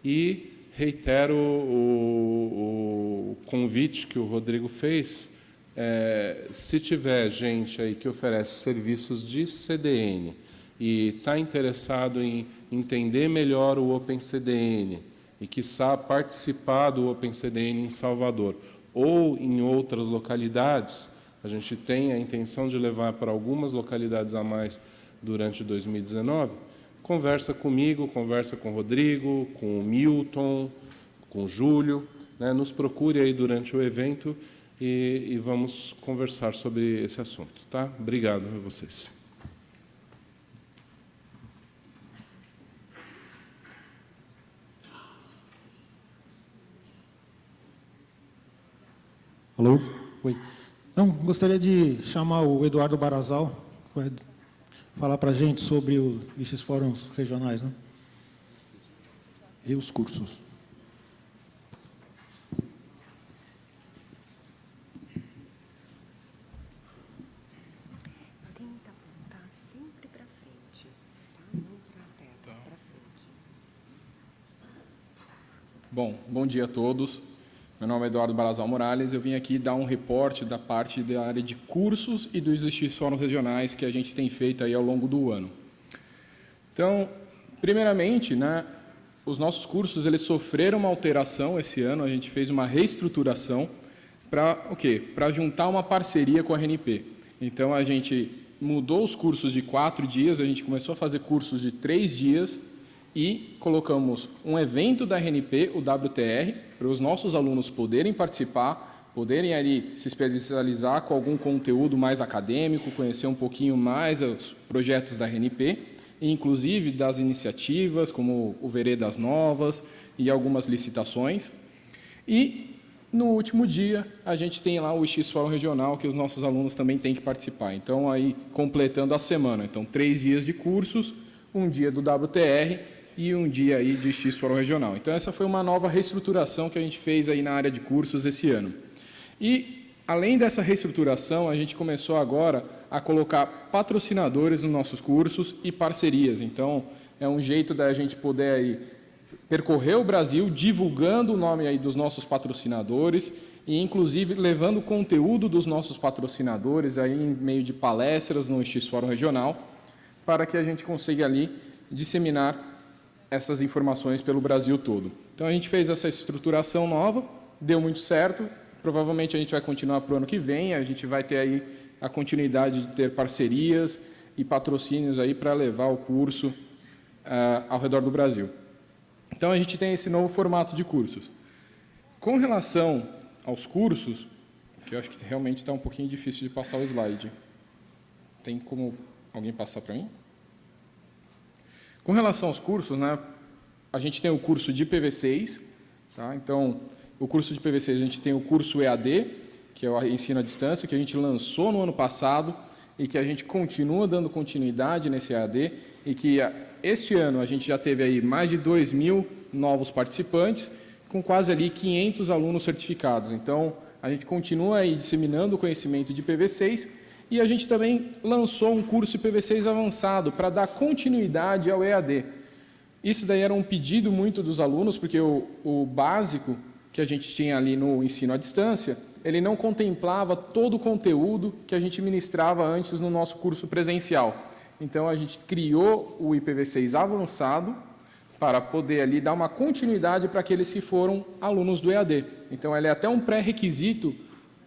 E reitero o convite que o Rodrigo fez Se tiver gente aí que oferece serviços de CDN e está interessado em entender melhor o OpenCDN e, quiçá, participar do OpenCDN em Salvador ou em outras localidades, a gente tem a intenção de levar para algumas localidades a mais durante 2019, conversa comigo, conversa com o Rodrigo, com o Milton, com o Júlio, né? Nos procure aí durante o evento e vamos conversar sobre esse assunto, tá? Obrigado a vocês. Alô? Oi. Não, gostaria de chamar o Eduardo Barazal para falar para a gente sobre esses fóruns regionais, né? E os cursos. Tenta apontar sempre para frente, tá? Não para a tela, para frente. Bom dia a todos. Meu nome é Eduardo Barazal Morales. Eu vim aqui dar um reporte da parte da área de cursos e dos X fóruns regionais que a gente tem feito aí ao longo do ano. Então, primeiramente, né, os nossos cursos eles sofreram uma alteração esse ano. A gente fez uma reestruturação para o quê? Para juntar uma parceria com a RNP. Então, a gente mudou os cursos de 4 dias, a gente começou a fazer cursos de 3 dias e colocamos um evento da RNP, o WTR, para os nossos alunos poderem participar, poderem ali se especializar com algum conteúdo mais acadêmico, conhecer um pouquinho mais os projetos da RNP, e inclusive das iniciativas, como o Veredas Novas e algumas licitações. E no último dia, a gente tem lá o X Fórum Regional, que os nossos alunos também têm que participar. Então, aí, completando a semana. Então, 3 dias de cursos, um dia do WTR e um dia aí de X Fórum Regional. Então, essa foi uma nova reestruturação que a gente fez aí na área de cursos esse ano. E, além dessa reestruturação, a gente começou agora a colocar patrocinadores nos nossos cursos e parcerias. Então, é um jeito da gente poder aí percorrer o Brasil divulgando o nome aí dos nossos patrocinadores e, inclusive, levando o conteúdo dos nossos patrocinadores aí em meio de palestras no X Fórum Regional, para que a gente consiga ali disseminar essas informações pelo Brasil todo. Então, a gente fez essa estruturação nova, deu muito certo, provavelmente a gente vai continuar para o ano que vem, a gente vai ter aí a continuidade de ter parcerias e patrocínios aí para levar o curso ao redor do Brasil. Então, a gente tem esse novo formato de cursos. Com relação aos cursos, que eu acho que realmente está um pouquinho difícil de passar o slide. Tem como alguém passar para mim? Com relação aos cursos, né, a gente tem o curso de IPv6, tá? Então, o curso de IPv6 a gente tem o curso EAD, que é o ensino à distância, que a gente lançou no ano passado e que a gente continua dando continuidade nesse EAD e que este ano a gente já teve aí mais de 2.000 novos participantes, com quase ali 500 alunos certificados. Então, a gente continua aí disseminando o conhecimento de IPv6 e a gente também lançou um curso IPv6 avançado para dar continuidade ao EAD. Isso daí era um pedido muito dos alunos, porque o básico que a gente tinha ali no ensino à distância, ele não contemplava todo o conteúdo que a gente ministrava antes no nosso curso presencial. Então, a gente criou o IPv6 avançado para poder ali dar uma continuidade para aqueles que foram alunos do EAD. Então, ele é até um pré-requisito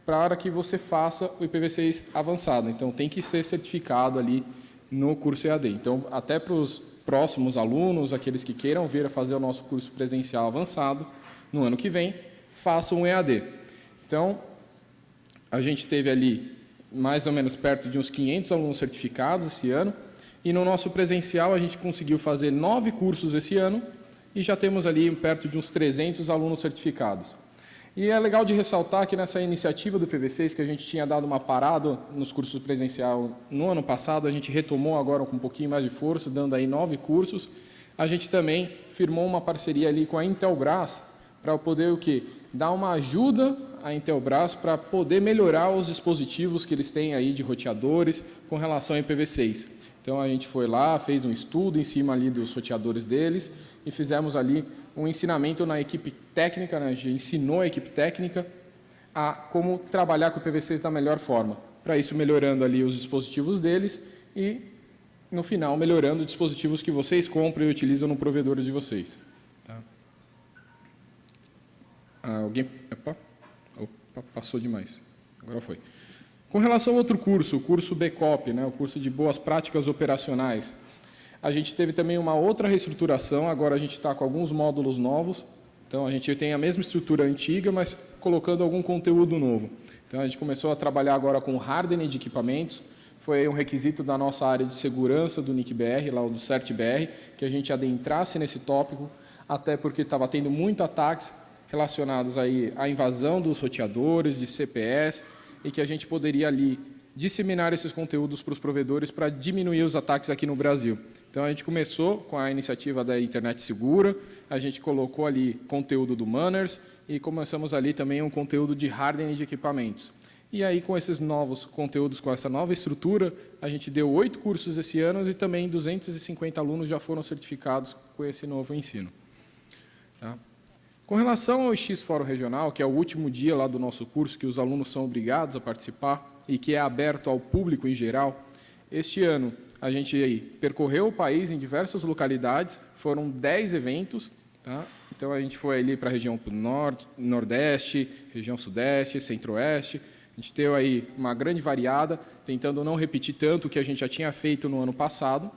para que você faça o IPv6 avançado. Então, tem que ser certificado ali no curso EAD. Então, até para os próximos alunos, aqueles que queiram vir a fazer o nosso curso presencial avançado, no ano que vem, façam um EAD. Então, a gente teve ali mais ou menos perto de uns 500 alunos certificados esse ano, e no nosso presencial a gente conseguiu fazer 9 cursos esse ano, e já temos ali perto de uns 300 alunos certificados. E é legal de ressaltar que nessa iniciativa do IPv6, que a gente tinha dado uma parada nos cursos presencial no ano passado, a gente retomou agora com um pouquinho mais de força, dando aí 9 cursos. A gente também firmou uma parceria ali com a Intelbras, para poder o quê? Dar uma ajuda à Intelbras para poder melhorar os dispositivos que eles têm aí de roteadores com relação ao IPv6. Então, a gente foi lá, fez um estudo em cima ali dos roteadores deles e fizemos ali um ensinamento na equipe técnica, né? A gente ensinou a equipe técnica a como trabalhar com o IPv6 da melhor forma. Para isso, melhorando ali os dispositivos deles e, no final, melhorando os dispositivos que vocês compram e utilizam no provedor de vocês. Tá? Alguém... Opa, passou demais. Agora foi. Com relação ao outro curso, o curso BCOP, né, o curso de Boas Práticas Operacionais, a gente teve também uma outra reestruturação, agora a gente está com alguns módulos novos, então a gente tem a mesma estrutura antiga, mas colocando algum conteúdo novo. Então a gente começou a trabalhar agora com hardening de equipamentos, foi um requisito da nossa área de segurança do NIC-BR, lá do CERT-BR, que a gente adentrasse nesse tópico, até porque estava tendo muitos ataques relacionados aí à invasão dos roteadores, de CPS, e que a gente poderia ali disseminar esses conteúdos para os provedores para diminuir os ataques aqui no Brasil. Então, a gente começou com a iniciativa da Internet Segura, a gente colocou ali conteúdo do Manners e começamos ali também um conteúdo de hardening de equipamentos. E aí, com esses novos conteúdos, com essa nova estrutura, a gente deu 8 cursos esse ano e também 250 alunos já foram certificados com esse novo ensino. Tá? Com relação ao X Fórum Regional, que é o último dia lá do nosso curso, que os alunos são obrigados a participar e que é aberto ao público em geral, este ano a gente aí percorreu o país em diversas localidades, foram 10 eventos, tá? Então a gente foi ali para a região do Norte, Nordeste, região Sudeste, Centro-Oeste, a gente teve aí uma grande variada, tentando não repetir tanto o que a gente já tinha feito no ano passado,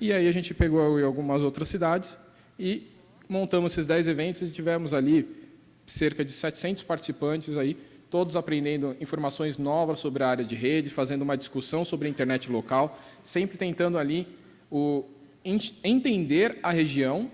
e aí a gente pegou algumas outras cidades e montamos esses 10 eventos e tivemos ali cerca de 700 participantes aí, todos aprendendo informações novas sobre a área de rede, fazendo uma discussão sobre a internet local, sempre tentando ali entender a região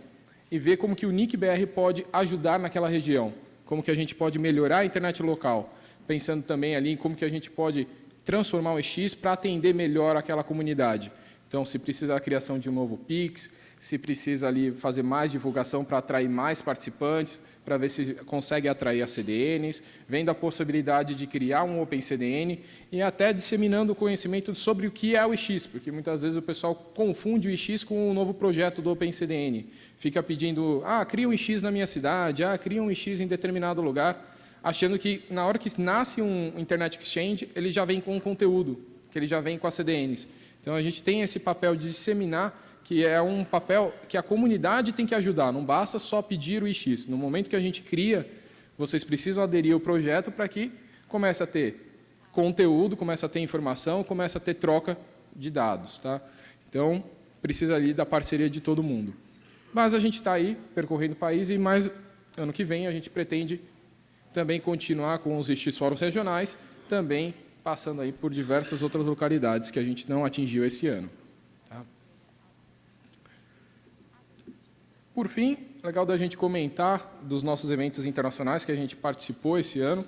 e ver como que o NIC-BR pode ajudar naquela região, como que a gente pode melhorar a internet local, pensando também ali em como que a gente pode transformar o EX para atender melhor aquela comunidade. Então, se precisa da criação de um novo Pix, se precisa ali fazer mais divulgação para atrair mais participantes, para ver se consegue atrair as CDNs, vendo a possibilidade de criar um Open CDN e até disseminando o conhecimento sobre o que é o EX, porque muitas vezes o pessoal confunde o EX com o novo projeto do Open CDN. Fica pedindo, cria um EX na minha cidade, cria um EX em determinado lugar, achando que na hora que nasce um Internet Exchange, ele já vem com um conteúdo, que ele já vem com as CDNs. Então a gente tem esse papel de disseminar, que é um papel que a comunidade tem que ajudar, não basta só pedir o EX. No momento que a gente cria, vocês precisam aderir ao projeto para que comece a ter conteúdo, comece a ter informação, comece a ter troca de dados. Tá? Então, precisa ali da parceria de todo mundo. Mas a gente está aí, percorrendo o país, e mais ano que vem a gente pretende também continuar com os EX Fóruns Regionais, também passando aí por diversas outras localidades que a gente não atingiu esse ano. Tá? Por fim, legal da gente comentar dos nossos eventos internacionais que a gente participou esse ano.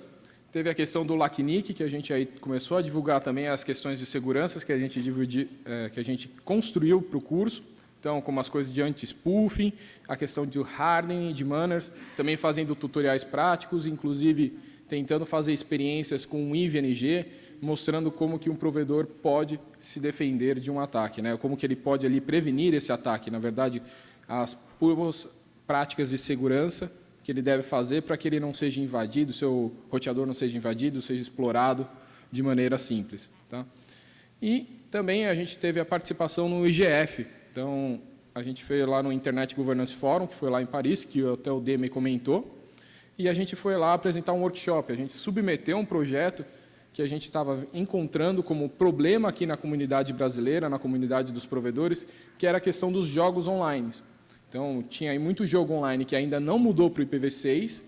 Teve a questão do LACNIC, que a gente aí começou a divulgar também as questões de segurança que a gente construiu para o curso. Então, como as coisas de anti-spoofing, a questão de hardening, de manners, também fazendo tutoriais práticos, inclusive tentando fazer experiências com o IVNG, mostrando como que um provedor pode se defender de um ataque, né? Como que ele pode ali prevenir esse ataque. Na verdade, as boas práticas de segurança que ele deve fazer para que ele não seja invadido, o seu roteador não seja invadido, seja explorado de maneira simples. Tá? E também a gente teve a participação no IGF. Então, a gente foi lá no Internet Governance Forum, que foi lá em Paris, que até o Demi comentou, e a gente foi lá apresentar um workshop. A gente submeteu um projeto que a gente estava encontrando como problema aqui na comunidade brasileira, na comunidade dos provedores, que era a questão dos jogos online. Então, tinha aí muito jogo online que ainda não mudou para o IPv6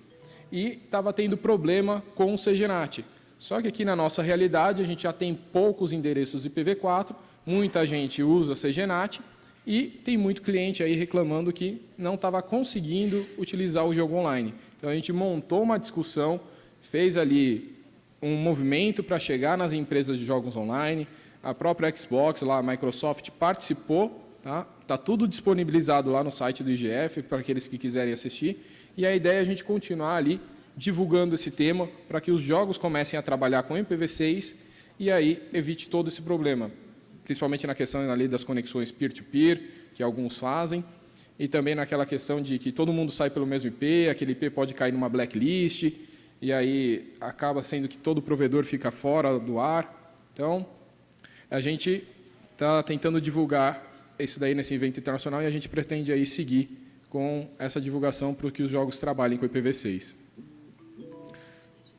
e estava tendo problema com o CGNAT. Só que aqui na nossa realidade, a gente já tem poucos endereços IPv4, muita gente usa CGNAT e tem muito cliente aí reclamando que não estava conseguindo utilizar o jogo online. Então, a gente montou uma discussão, fez ali um movimento para chegar nas empresas de jogos online, a própria Xbox, lá, a Microsoft, participou. Tá tudo disponibilizado lá no site do IGF para aqueles que quiserem assistir. E a ideia é a gente continuar ali divulgando esse tema para que os jogos comecem a trabalhar com IPv6 e aí evite todo esse problema. Principalmente na questão ali das conexões peer-to-peer, que alguns fazem, e também naquela questão de que todo mundo sai pelo mesmo IP, aquele IP pode cair numa blacklist, e aí acaba sendo que todo provedor fica fora do ar. Então, a gente está tentando divulgar isso daí nesse evento internacional e a gente pretende aí seguir com essa divulgação para que os jogos trabalhem com IPv6.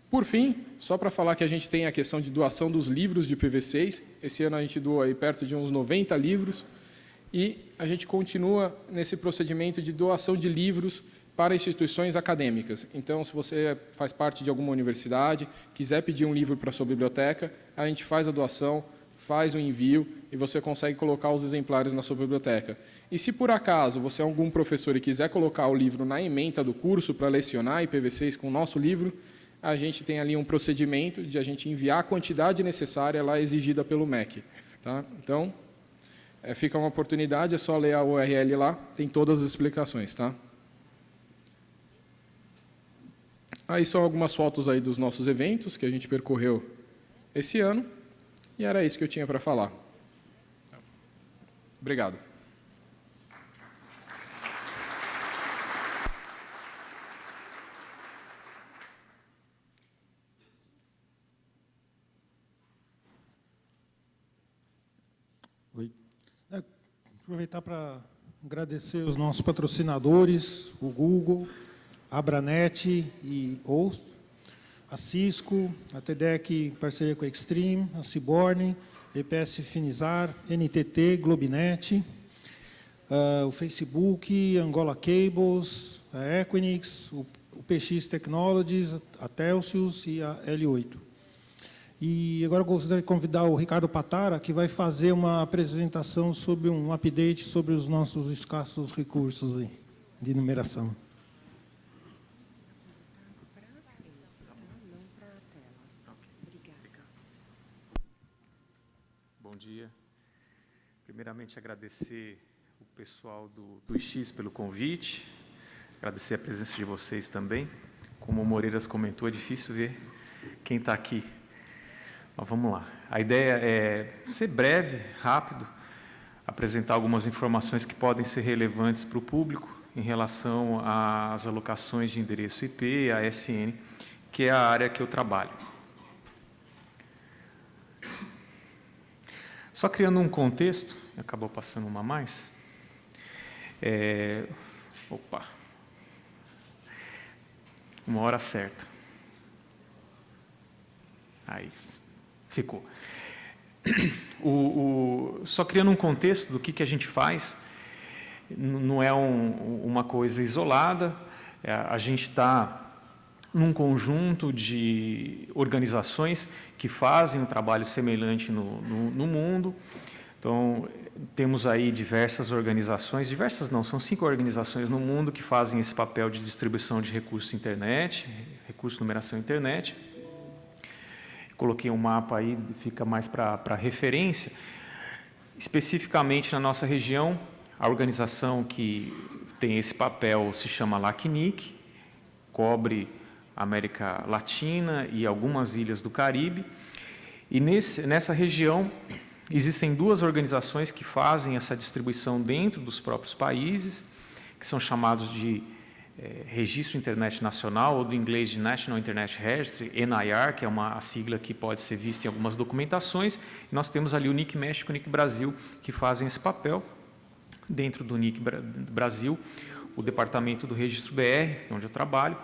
Por fim, só para falar que a gente tem a questão de doação dos livros de IPv6. Esse ano a gente doou aí perto de uns 90 livros e a gente continua nesse procedimento de doação de livros para instituições acadêmicas. Então, se você faz parte de alguma universidade, quiser pedir um livro para a sua biblioteca, a gente faz a doação, faz o envio e você consegue colocar os exemplares na sua biblioteca. E se por acaso você é algum professor e quiser colocar o livro na ementa do curso para lecionar IPv6 com o nosso livro, a gente tem ali um procedimento de a gente enviar a quantidade necessária lá exigida pelo MEC. Tá? Então, fica uma oportunidade, é só ler a URL lá, tem todas as explicações. Tá? Aí são algumas fotos aí dos nossos eventos que a gente percorreu esse ano. E era isso que eu tinha para falar. Obrigado. Oi. Aproveitar para agradecer os nossos patrocinadores, o Google, a Abranet e a Cisco, a TEDEC, parceria com a Extreme, a Ciborne, EPS Finizar, NTT, Globinet, o Facebook, Angola Cables, a Equinix, o PX Technologies, a Telsius e a L8. E agora eu gostaria de convidar o Ricardo Patara, que vai fazer uma apresentação sobre um update sobre os nossos escassos recursos aí, de numeração. Bom dia. Primeiramente, agradecer o pessoal do IX pelo convite, agradecer a presença de vocês também. Como o Moreiras comentou, é difícil ver quem está aqui. Mas vamos lá. A ideia é ser breve, rápido, apresentar algumas informações que podem ser relevantes para o público em relação às alocações de endereço IP, ASN, que é a área que eu trabalho. Só criando um contexto, acabou passando uma a mais. Uma hora certa. Aí, ficou. Só criando um contexto do que a gente faz, não é uma coisa isolada, a gente está num conjunto de organizações que fazem um trabalho semelhante no mundo. Então, temos aí diversas organizações, diversas não, são 5 organizações no mundo que fazem esse papel de distribuição de recursos internet, recursos de numeração internet. Coloquei um mapa aí, fica mais para referência. Especificamente na nossa região, a organização que tem esse papel se chama LACNIC, cobre América Latina e algumas ilhas do Caribe. E nessa região existem 2 organizações que fazem essa distribuição dentro dos próprios países, que são chamados de Registro Internet Nacional, ou do inglês de National Internet Registry, NIR, que é a sigla que pode ser vista em algumas documentações. E nós temos ali o NIC México e o NIC Brasil, que fazem esse papel. Dentro do NIC Brasil, o Departamento do Registro BR, onde eu trabalho,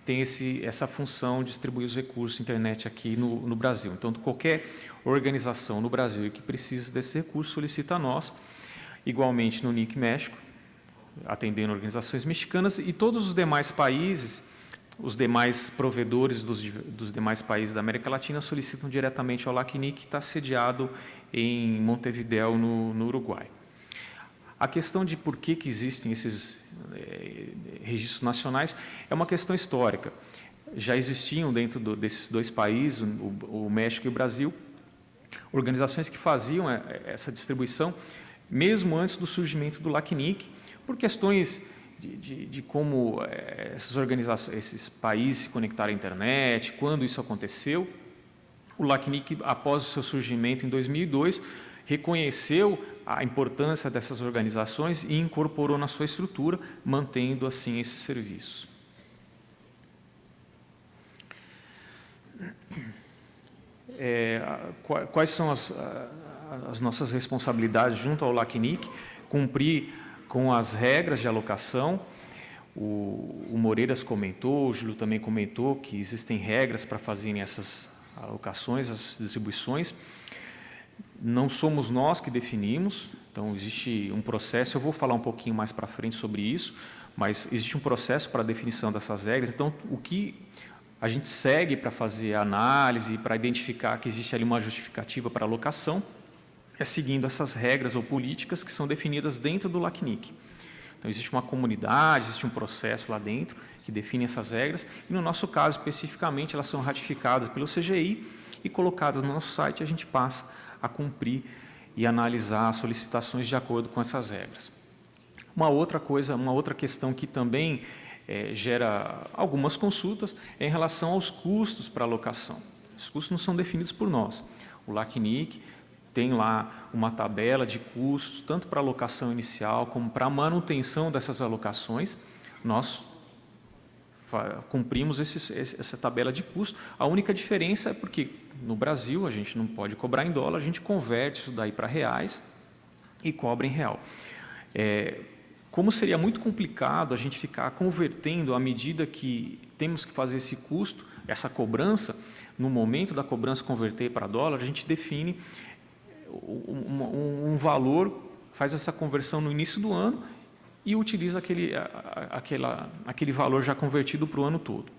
tem essa função de distribuir os recursos internet aqui no Brasil. Então, qualquer organização no Brasil que precise desse recurso solicita a nós, igualmente no NIC México, atendendo organizações mexicanas, e todos os demais países, os demais provedores dos demais países da América Latina solicitam diretamente ao LACNIC, que está sediado em Montevidéu, no Uruguai. A questão de por que existem esses registros nacionais é uma questão histórica. Já existiam dentro desses 2 países, o México e o Brasil, organizações que faziam essa distribuição, mesmo antes do surgimento do LACNIC, por questões de como esses países se conectaram à internet, quando isso aconteceu. O LACNIC, após o seu surgimento em 2002, reconheceu a importância dessas organizações e incorporou na sua estrutura, mantendo assim esses serviços. quais são as nossas responsabilidades junto ao LACNIC? Cumprir com as regras de alocação. O Moreiras comentou, o Júlio também comentou que existem regras para fazerem essas alocações, as distribuições. Não somos nós que definimos, então existe um processo, eu vou falar um pouquinho mais para frente sobre isso, mas existe um processo para a definição dessas regras. Então, o que a gente segue para fazer a análise, para identificar que existe ali uma justificativa para a alocação, é seguindo essas regras ou políticas que são definidas dentro do LACNIC. Então, existe uma comunidade, existe um processo lá dentro que define essas regras, e no nosso caso, especificamente, elas são ratificadas pelo CGI e colocadas no nosso site, e a gente passa a cumprir e analisar as solicitações de acordo com essas regras. Uma outra questão que também gera algumas consultas é em relação aos custos para alocação. Os custos não são definidos por nós. O LACNIC tem lá uma tabela de custos, tanto para a alocação inicial como para a manutenção dessas alocações. Nós cumprimos essa tabela de custo. A única diferença é porque no Brasil a gente não pode cobrar em dólar, a gente converte isso daí para reais e cobra em real. Como seria muito complicado a gente ficar convertendo à medida que temos que fazer esse custo, essa cobrança, no momento da cobrança converter para dólar, a gente define um valor, faz essa conversão no início do ano e utiliza aquele valor já convertido para o ano todo.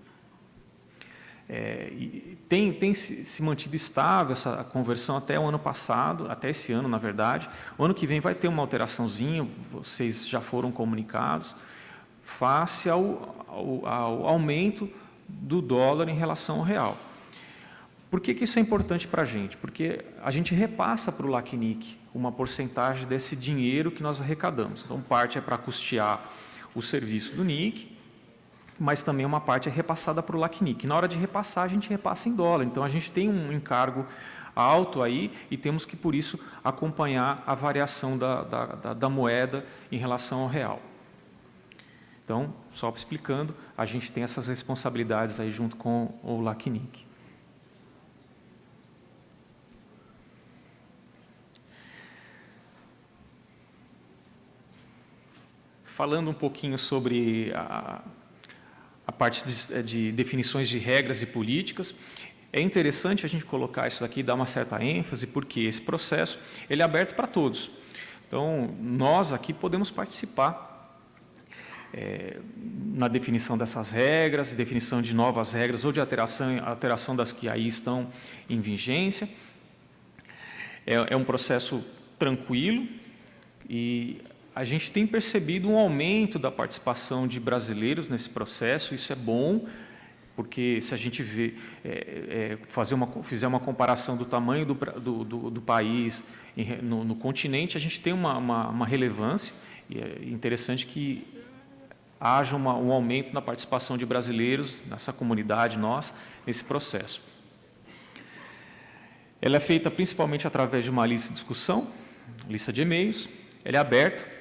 Tem se mantido estável essa conversão até o ano passado, até esse ano, na verdade. O ano que vem vai ter uma alteraçãozinha, vocês já foram comunicados, face ao aumento do dólar em relação ao real. Por que isso é importante para a gente? Porque a gente repassa para o LACNIC uma porcentagem desse dinheiro que nós arrecadamos. Então, parte é para custear o serviço do NIC, mas também uma parte é repassada para o LACNIC. Na hora de repassar, a gente repassa em dólar. Então, a gente tem um encargo alto aí e temos que, por isso, acompanhar a variação da moeda em relação ao real. Então, só explicando, a gente tem essas responsabilidades aí junto com o LACNIC. Falando um pouquinho sobre a parte de definições de regras e políticas, é interessante a gente colocar isso aqui, dar uma certa ênfase, porque esse processo ele é aberto para todos. Então, nós aqui podemos participar na definição dessas regras, definição de novas regras ou de alteração das que aí estão em vigência. É um processo tranquilo e a gente tem percebido um aumento da participação de brasileiros nesse processo. Isso é bom, porque se a gente fizer uma comparação do tamanho do país no continente, a gente tem uma relevância, e é interessante que haja um aumento na participação de brasileiros, nessa comunidade nossa, nesse processo. Ela é feita principalmente através de uma lista de discussão, lista de e-mails, ela é aberta,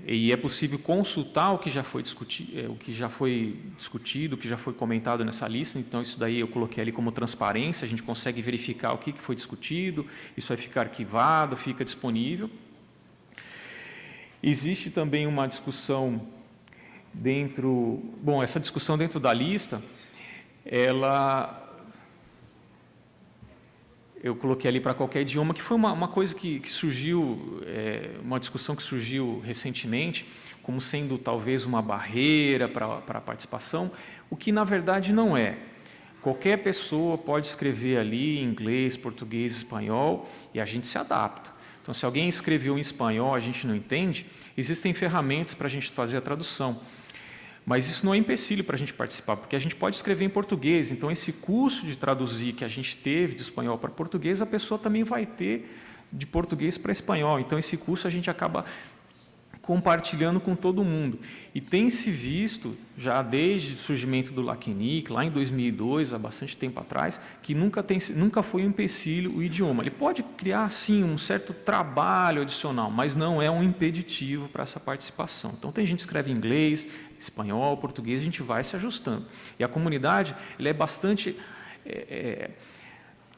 e é possível consultar o que já foi discutido, o que já foi comentado nessa lista. Então, isso daí eu coloquei ali como transparência, a gente consegue verificar o que foi discutido, isso vai ficar arquivado, fica disponível. Existe também uma discussão essa discussão dentro da lista, eu coloquei ali para qualquer idioma, que foi uma coisa que surgiu, uma discussão que surgiu recentemente, como sendo talvez uma barreira para a participação, o que na verdade não é. Qualquer pessoa pode escrever ali em inglês, português, espanhol, e a gente se adapta. Então, se alguém escreveu em espanhol, a gente não entende, existem ferramentas para a gente fazer a tradução. Mas isso não é empecilho para a gente participar, porque a gente pode escrever em português. Então, esse curso de traduzir que a gente teve de espanhol para português, a pessoa também vai ter de português para espanhol. Então, esse curso a gente acaba compartilhando com todo mundo. E tem se visto, já desde o surgimento do LACNIC, lá em 2002, há bastante tempo atrás, que nunca foi um empecilho o idioma. Ele pode criar, sim, um certo trabalho adicional, mas não é um impeditivo para essa participação. Então, tem gente que escreve em inglês, espanhol, português, a gente vai se ajustando. E a comunidade ela é bastante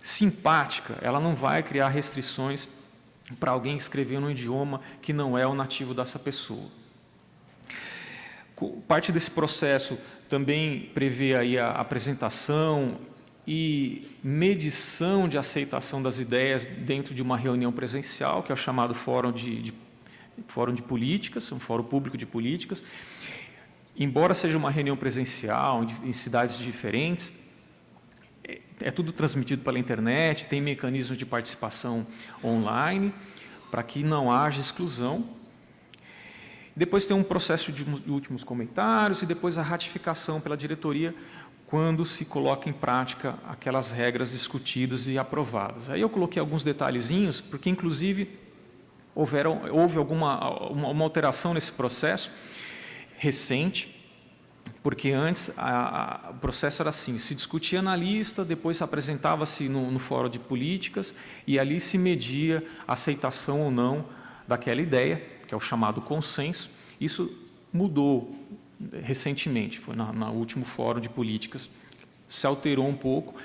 simpática, ela não vai criar restrições para alguém escrever num idioma que não é o nativo dessa pessoa. Parte desse processo também prevê aí a apresentação e medição de aceitação das ideias dentro de uma reunião presencial, que é o chamado fórum de políticas, um fórum público de políticas. Embora seja uma reunião presencial em cidades diferentes, é tudo transmitido pela internet, tem mecanismos de participação online, para que não haja exclusão. Depois tem um processo de últimos comentários e depois a ratificação pela diretoria quando se coloca em prática aquelas regras discutidas e aprovadas. Aí eu coloquei alguns detalhezinhos, porque inclusive houve uma alteração nesse processo recente, porque antes o processo era assim, se discutia na lista, depois apresentava-se no fórum de políticas e ali se media a aceitação ou não daquela ideia, que é o chamado consenso. Isso mudou recentemente, foi no último fórum de políticas, se alterou um pouco.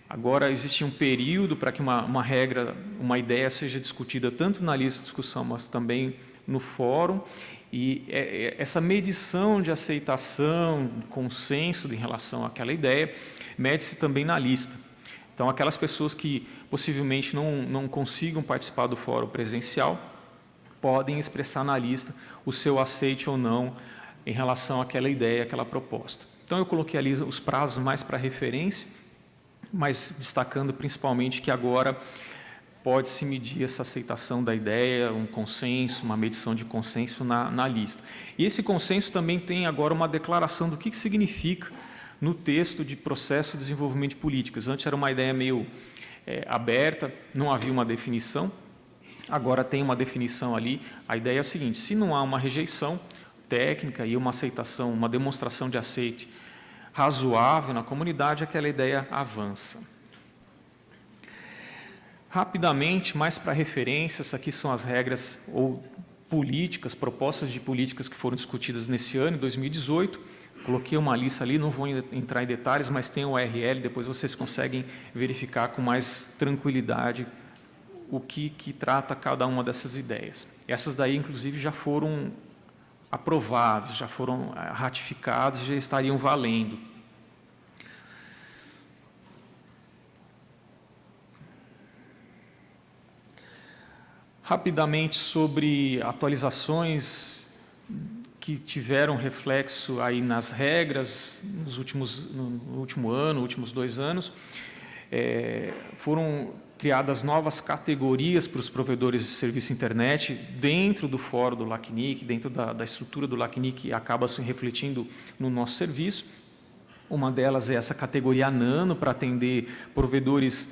Agora existe um período para que uma ideia seja discutida tanto na lista de discussão, mas também no fórum, e essa medição de aceitação, consenso em relação àquela ideia, mede-se também na lista. Então, aquelas pessoas que possivelmente não consigam participar do fórum presencial, podem expressar na lista o seu aceite ou não em relação àquela ideia, àquela proposta. Então, eu coloquei ali os prazos mais para referência, mas destacando principalmente que agora pode-se medir essa aceitação da ideia, um consenso, uma medição de consenso na lista. E esse consenso também tem agora uma declaração do que significa no texto de processo de desenvolvimento de políticas. Antes era uma ideia meio aberta, não havia uma definição, agora tem uma definição ali. A ideia é o seguinte: se não há uma rejeição técnica e uma aceitação, uma demonstração de aceite razoável na comunidade, aquela ideia avança. Rapidamente, mais para referências, aqui são as regras ou políticas, propostas de políticas que foram discutidas nesse ano, em 2018. Coloquei uma lista ali, não vou entrar em detalhes, mas tem o URL, depois vocês conseguem verificar com mais tranquilidade o que trata cada uma dessas ideias. Essas daí, inclusive, já foram aprovadas, já foram ratificadas, já estariam valendo. Rapidamente sobre atualizações que tiveram reflexo aí nas regras no último ano, últimos 2 anos. Foram criadas novas categorias para os provedores de serviço internet dentro do fórum do LACNIC, dentro da estrutura do LACNIC, e acaba se refletindo no nosso serviço. Uma delas é essa categoria nano, para atender provedores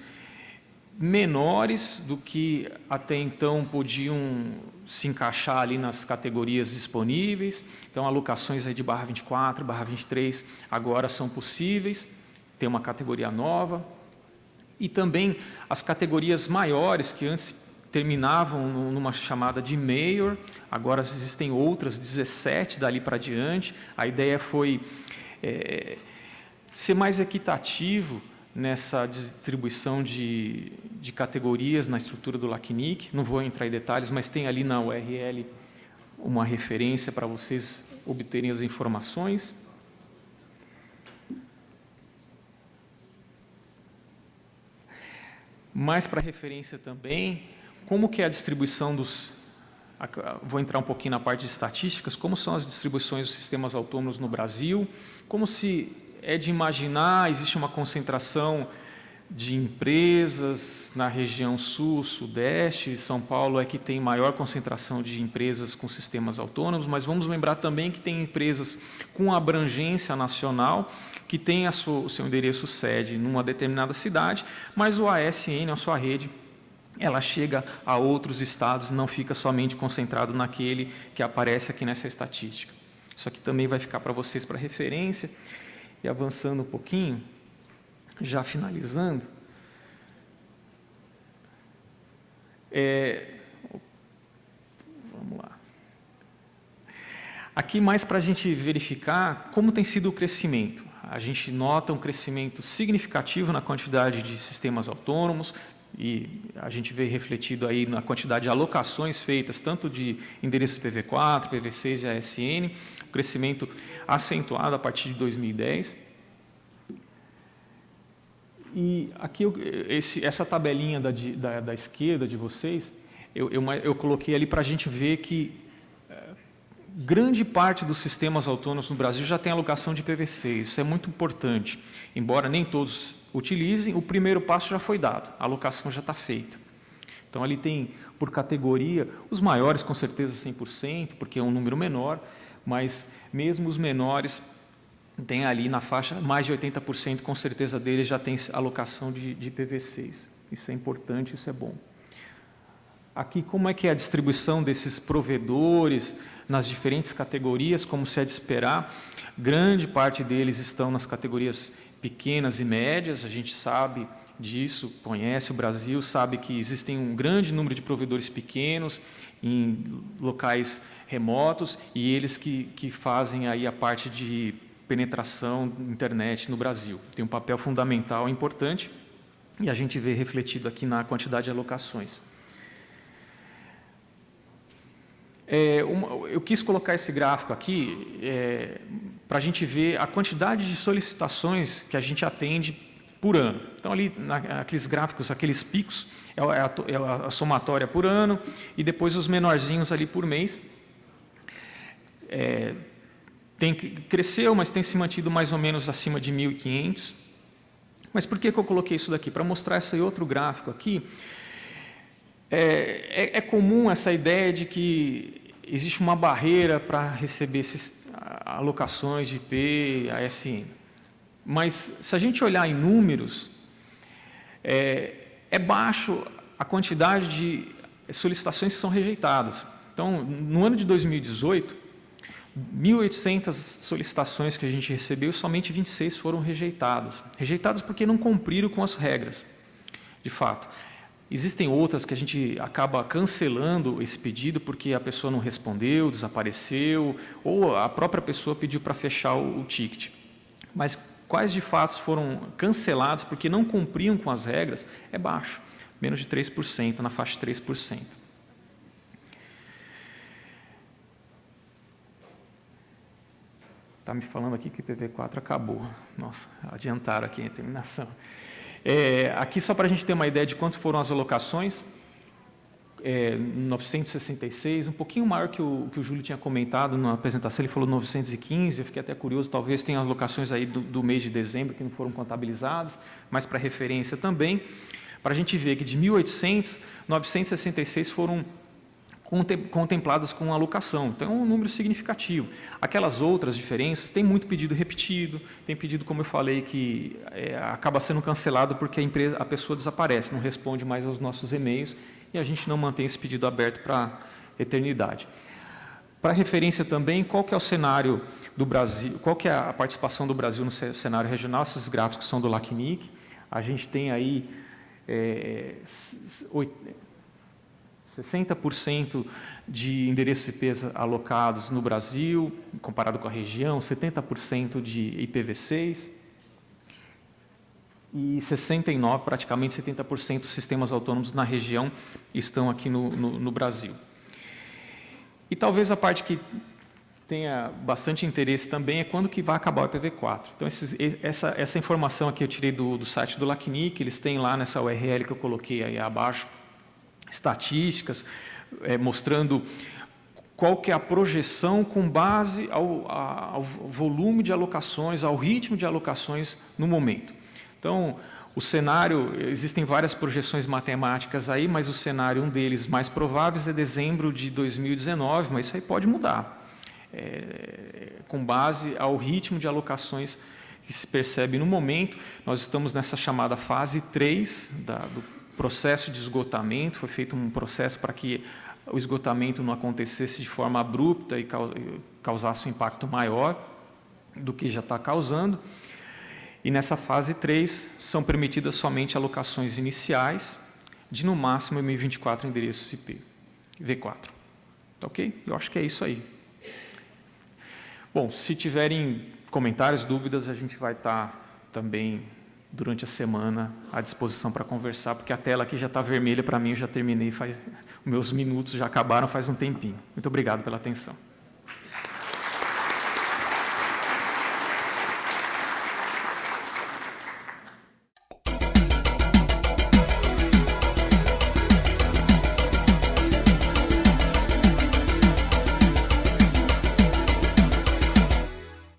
menores do que até então podiam se encaixar ali nas categorias disponíveis. Então, alocações aí de /24, /23 agora são possíveis, tem uma categoria nova. E também as categorias maiores, que antes terminavam numa chamada de Mayor, agora existem outras 17 dali para diante. A ideia foi ser mais equitativo nessa distribuição de categorias na estrutura do LACNIC. Não vou entrar em detalhes, mas tem ali na URL uma referência para vocês obterem as informações. Mais para referência também, como que é a distribuição vou entrar um pouquinho na parte de estatísticas, como são as distribuições dos sistemas autônomos no Brasil, como se é de imaginar, existe uma concentração de empresas na região sul, sudeste. São Paulo é que tem maior concentração de empresas com sistemas autônomos, mas vamos lembrar também que tem empresas com abrangência nacional, que tem o seu endereço sede numa determinada cidade, mas o ASN, a sua rede, ela chega a outros estados, não fica somente concentrado naquele que aparece aqui nessa estatística. Isso aqui também vai ficar para vocês para referência. E avançando um pouquinho, já finalizando, vamos lá. Aqui mais para a gente verificar como tem sido o crescimento. a gente nota um crescimento significativo na quantidade de sistemas autônomos, e a gente vê refletido aí na quantidade de alocações feitas, tanto de endereços IPv4, IPv6 e ASN, crescimento acentuado a partir de 2010. E aqui, essa tabelinha da esquerda de vocês, eu coloquei ali para a gente ver que grande parte dos sistemas autônomos no Brasil já tem alocação de IPv6, isso é muito importante. Embora nem todos utilizem, o primeiro passo já foi dado, a alocação já está feita. Então, ali tem, por categoria, os maiores com certeza 100%, porque é um número menor, mas mesmo os menores tem ali na faixa, mais de 80% com certeza deles já tem alocação de IPv6. Isso é importante, isso é bom. Aqui, como é que é a distribuição desses provedores nas diferentes categorias, como se é de esperar? Grande parte deles estão nas categorias pequenas e médias, a gente sabe disso, conhece o Brasil, sabe que existem um grande número de provedores pequenos em locais remotos e eles que fazem aí a parte de penetração da internet no Brasil. Tem um papel fundamental importante e a gente vê refletido aqui na quantidade de alocações. Eu quis colocar esse gráfico aqui para a gente ver a quantidade de solicitações que a gente atende por ano. Então, ali, naqueles gráficos, aqueles picos, é a somatória por ano, e depois os menorzinhos ali por mês. Cresceu, mas tem se mantido mais ou menos acima de 1.500. Mas por que eu coloquei isso daqui? Para mostrar esse outro gráfico aqui. É comum essa ideia de que existe uma barreira para receber essas alocações de IP, ASN. Mas, se a gente olhar em números, é baixo a quantidade de solicitações que são rejeitadas. Então, no ano de 2018, 1.800 solicitações que a gente recebeu, somente 26 foram rejeitadas. Rejeitadas porque não cumpriram com as regras, de fato. Existem outras que a gente acaba cancelando esse pedido porque a pessoa não respondeu, desapareceu, ou a própria pessoa pediu para fechar o ticket. Mas quais de fato foram cancelados porque não cumpriam com as regras, é baixo, menos de 3%, na faixa de 3%. Está me falando aqui que o IPv4 acabou. Nossa, adiantaram aqui a terminação. Aqui, só para a gente ter uma ideia de quantas foram as alocações, 966, um pouquinho maior que o Júlio tinha comentado na apresentação, ele falou 915, eu fiquei até curioso, talvez tenha as alocações aí do mês de dezembro que não foram contabilizadas, mas para referência também, para a gente ver que de 1.800, 966 foram contempladas com alocação. Então, é um número significativo. Aquelas outras diferenças, tem muito pedido repetido, tem pedido, como eu falei, que acaba sendo cancelado porque a pessoa desaparece, não responde mais aos nossos e-mails e a gente não mantém esse pedido aberto para a eternidade. Para referência também, qual que é o cenário do Brasil, qual que é a participação do Brasil no cenário regional, esses gráficos são do LACNIC, a gente tem aí 60% de endereços IPs alocados no Brasil, comparado com a região, 70% de IPv6 e 69%, praticamente 70% dos sistemas autônomos na região estão aqui no Brasil. E talvez a parte que tenha bastante interesse também é quando que vai acabar o IPv4. Então, essa informação aqui eu tirei do site do LACNIC, eles têm lá nessa URL que eu coloquei aí abaixo, estatísticas, mostrando qual que é a projeção com base ao volume de alocações, ao ritmo de alocações no momento. Então, o cenário, existem várias projeções matemáticas aí, mas o cenário, um deles mais prováveis é dezembro de 2019, mas isso aí pode mudar, com base ao ritmo de alocações que se percebe no momento. Nós estamos nessa chamada fase 3 do processo de esgotamento, foi feito um processo para que o esgotamento não acontecesse de forma abrupta e causasse um impacto maior do que já está causando. E nessa fase 3 são permitidas somente alocações iniciais de no máximo 1.024 endereços IP, V4. Tá ok? Eu acho que é isso aí. Bom, se tiverem comentários, dúvidas, a gente vai estar também durante a semana à disposição para conversar, porque a tela aqui já está vermelha para mim, eu já terminei, meus minutos já acabaram faz um tempinho. Muito obrigado pela atenção.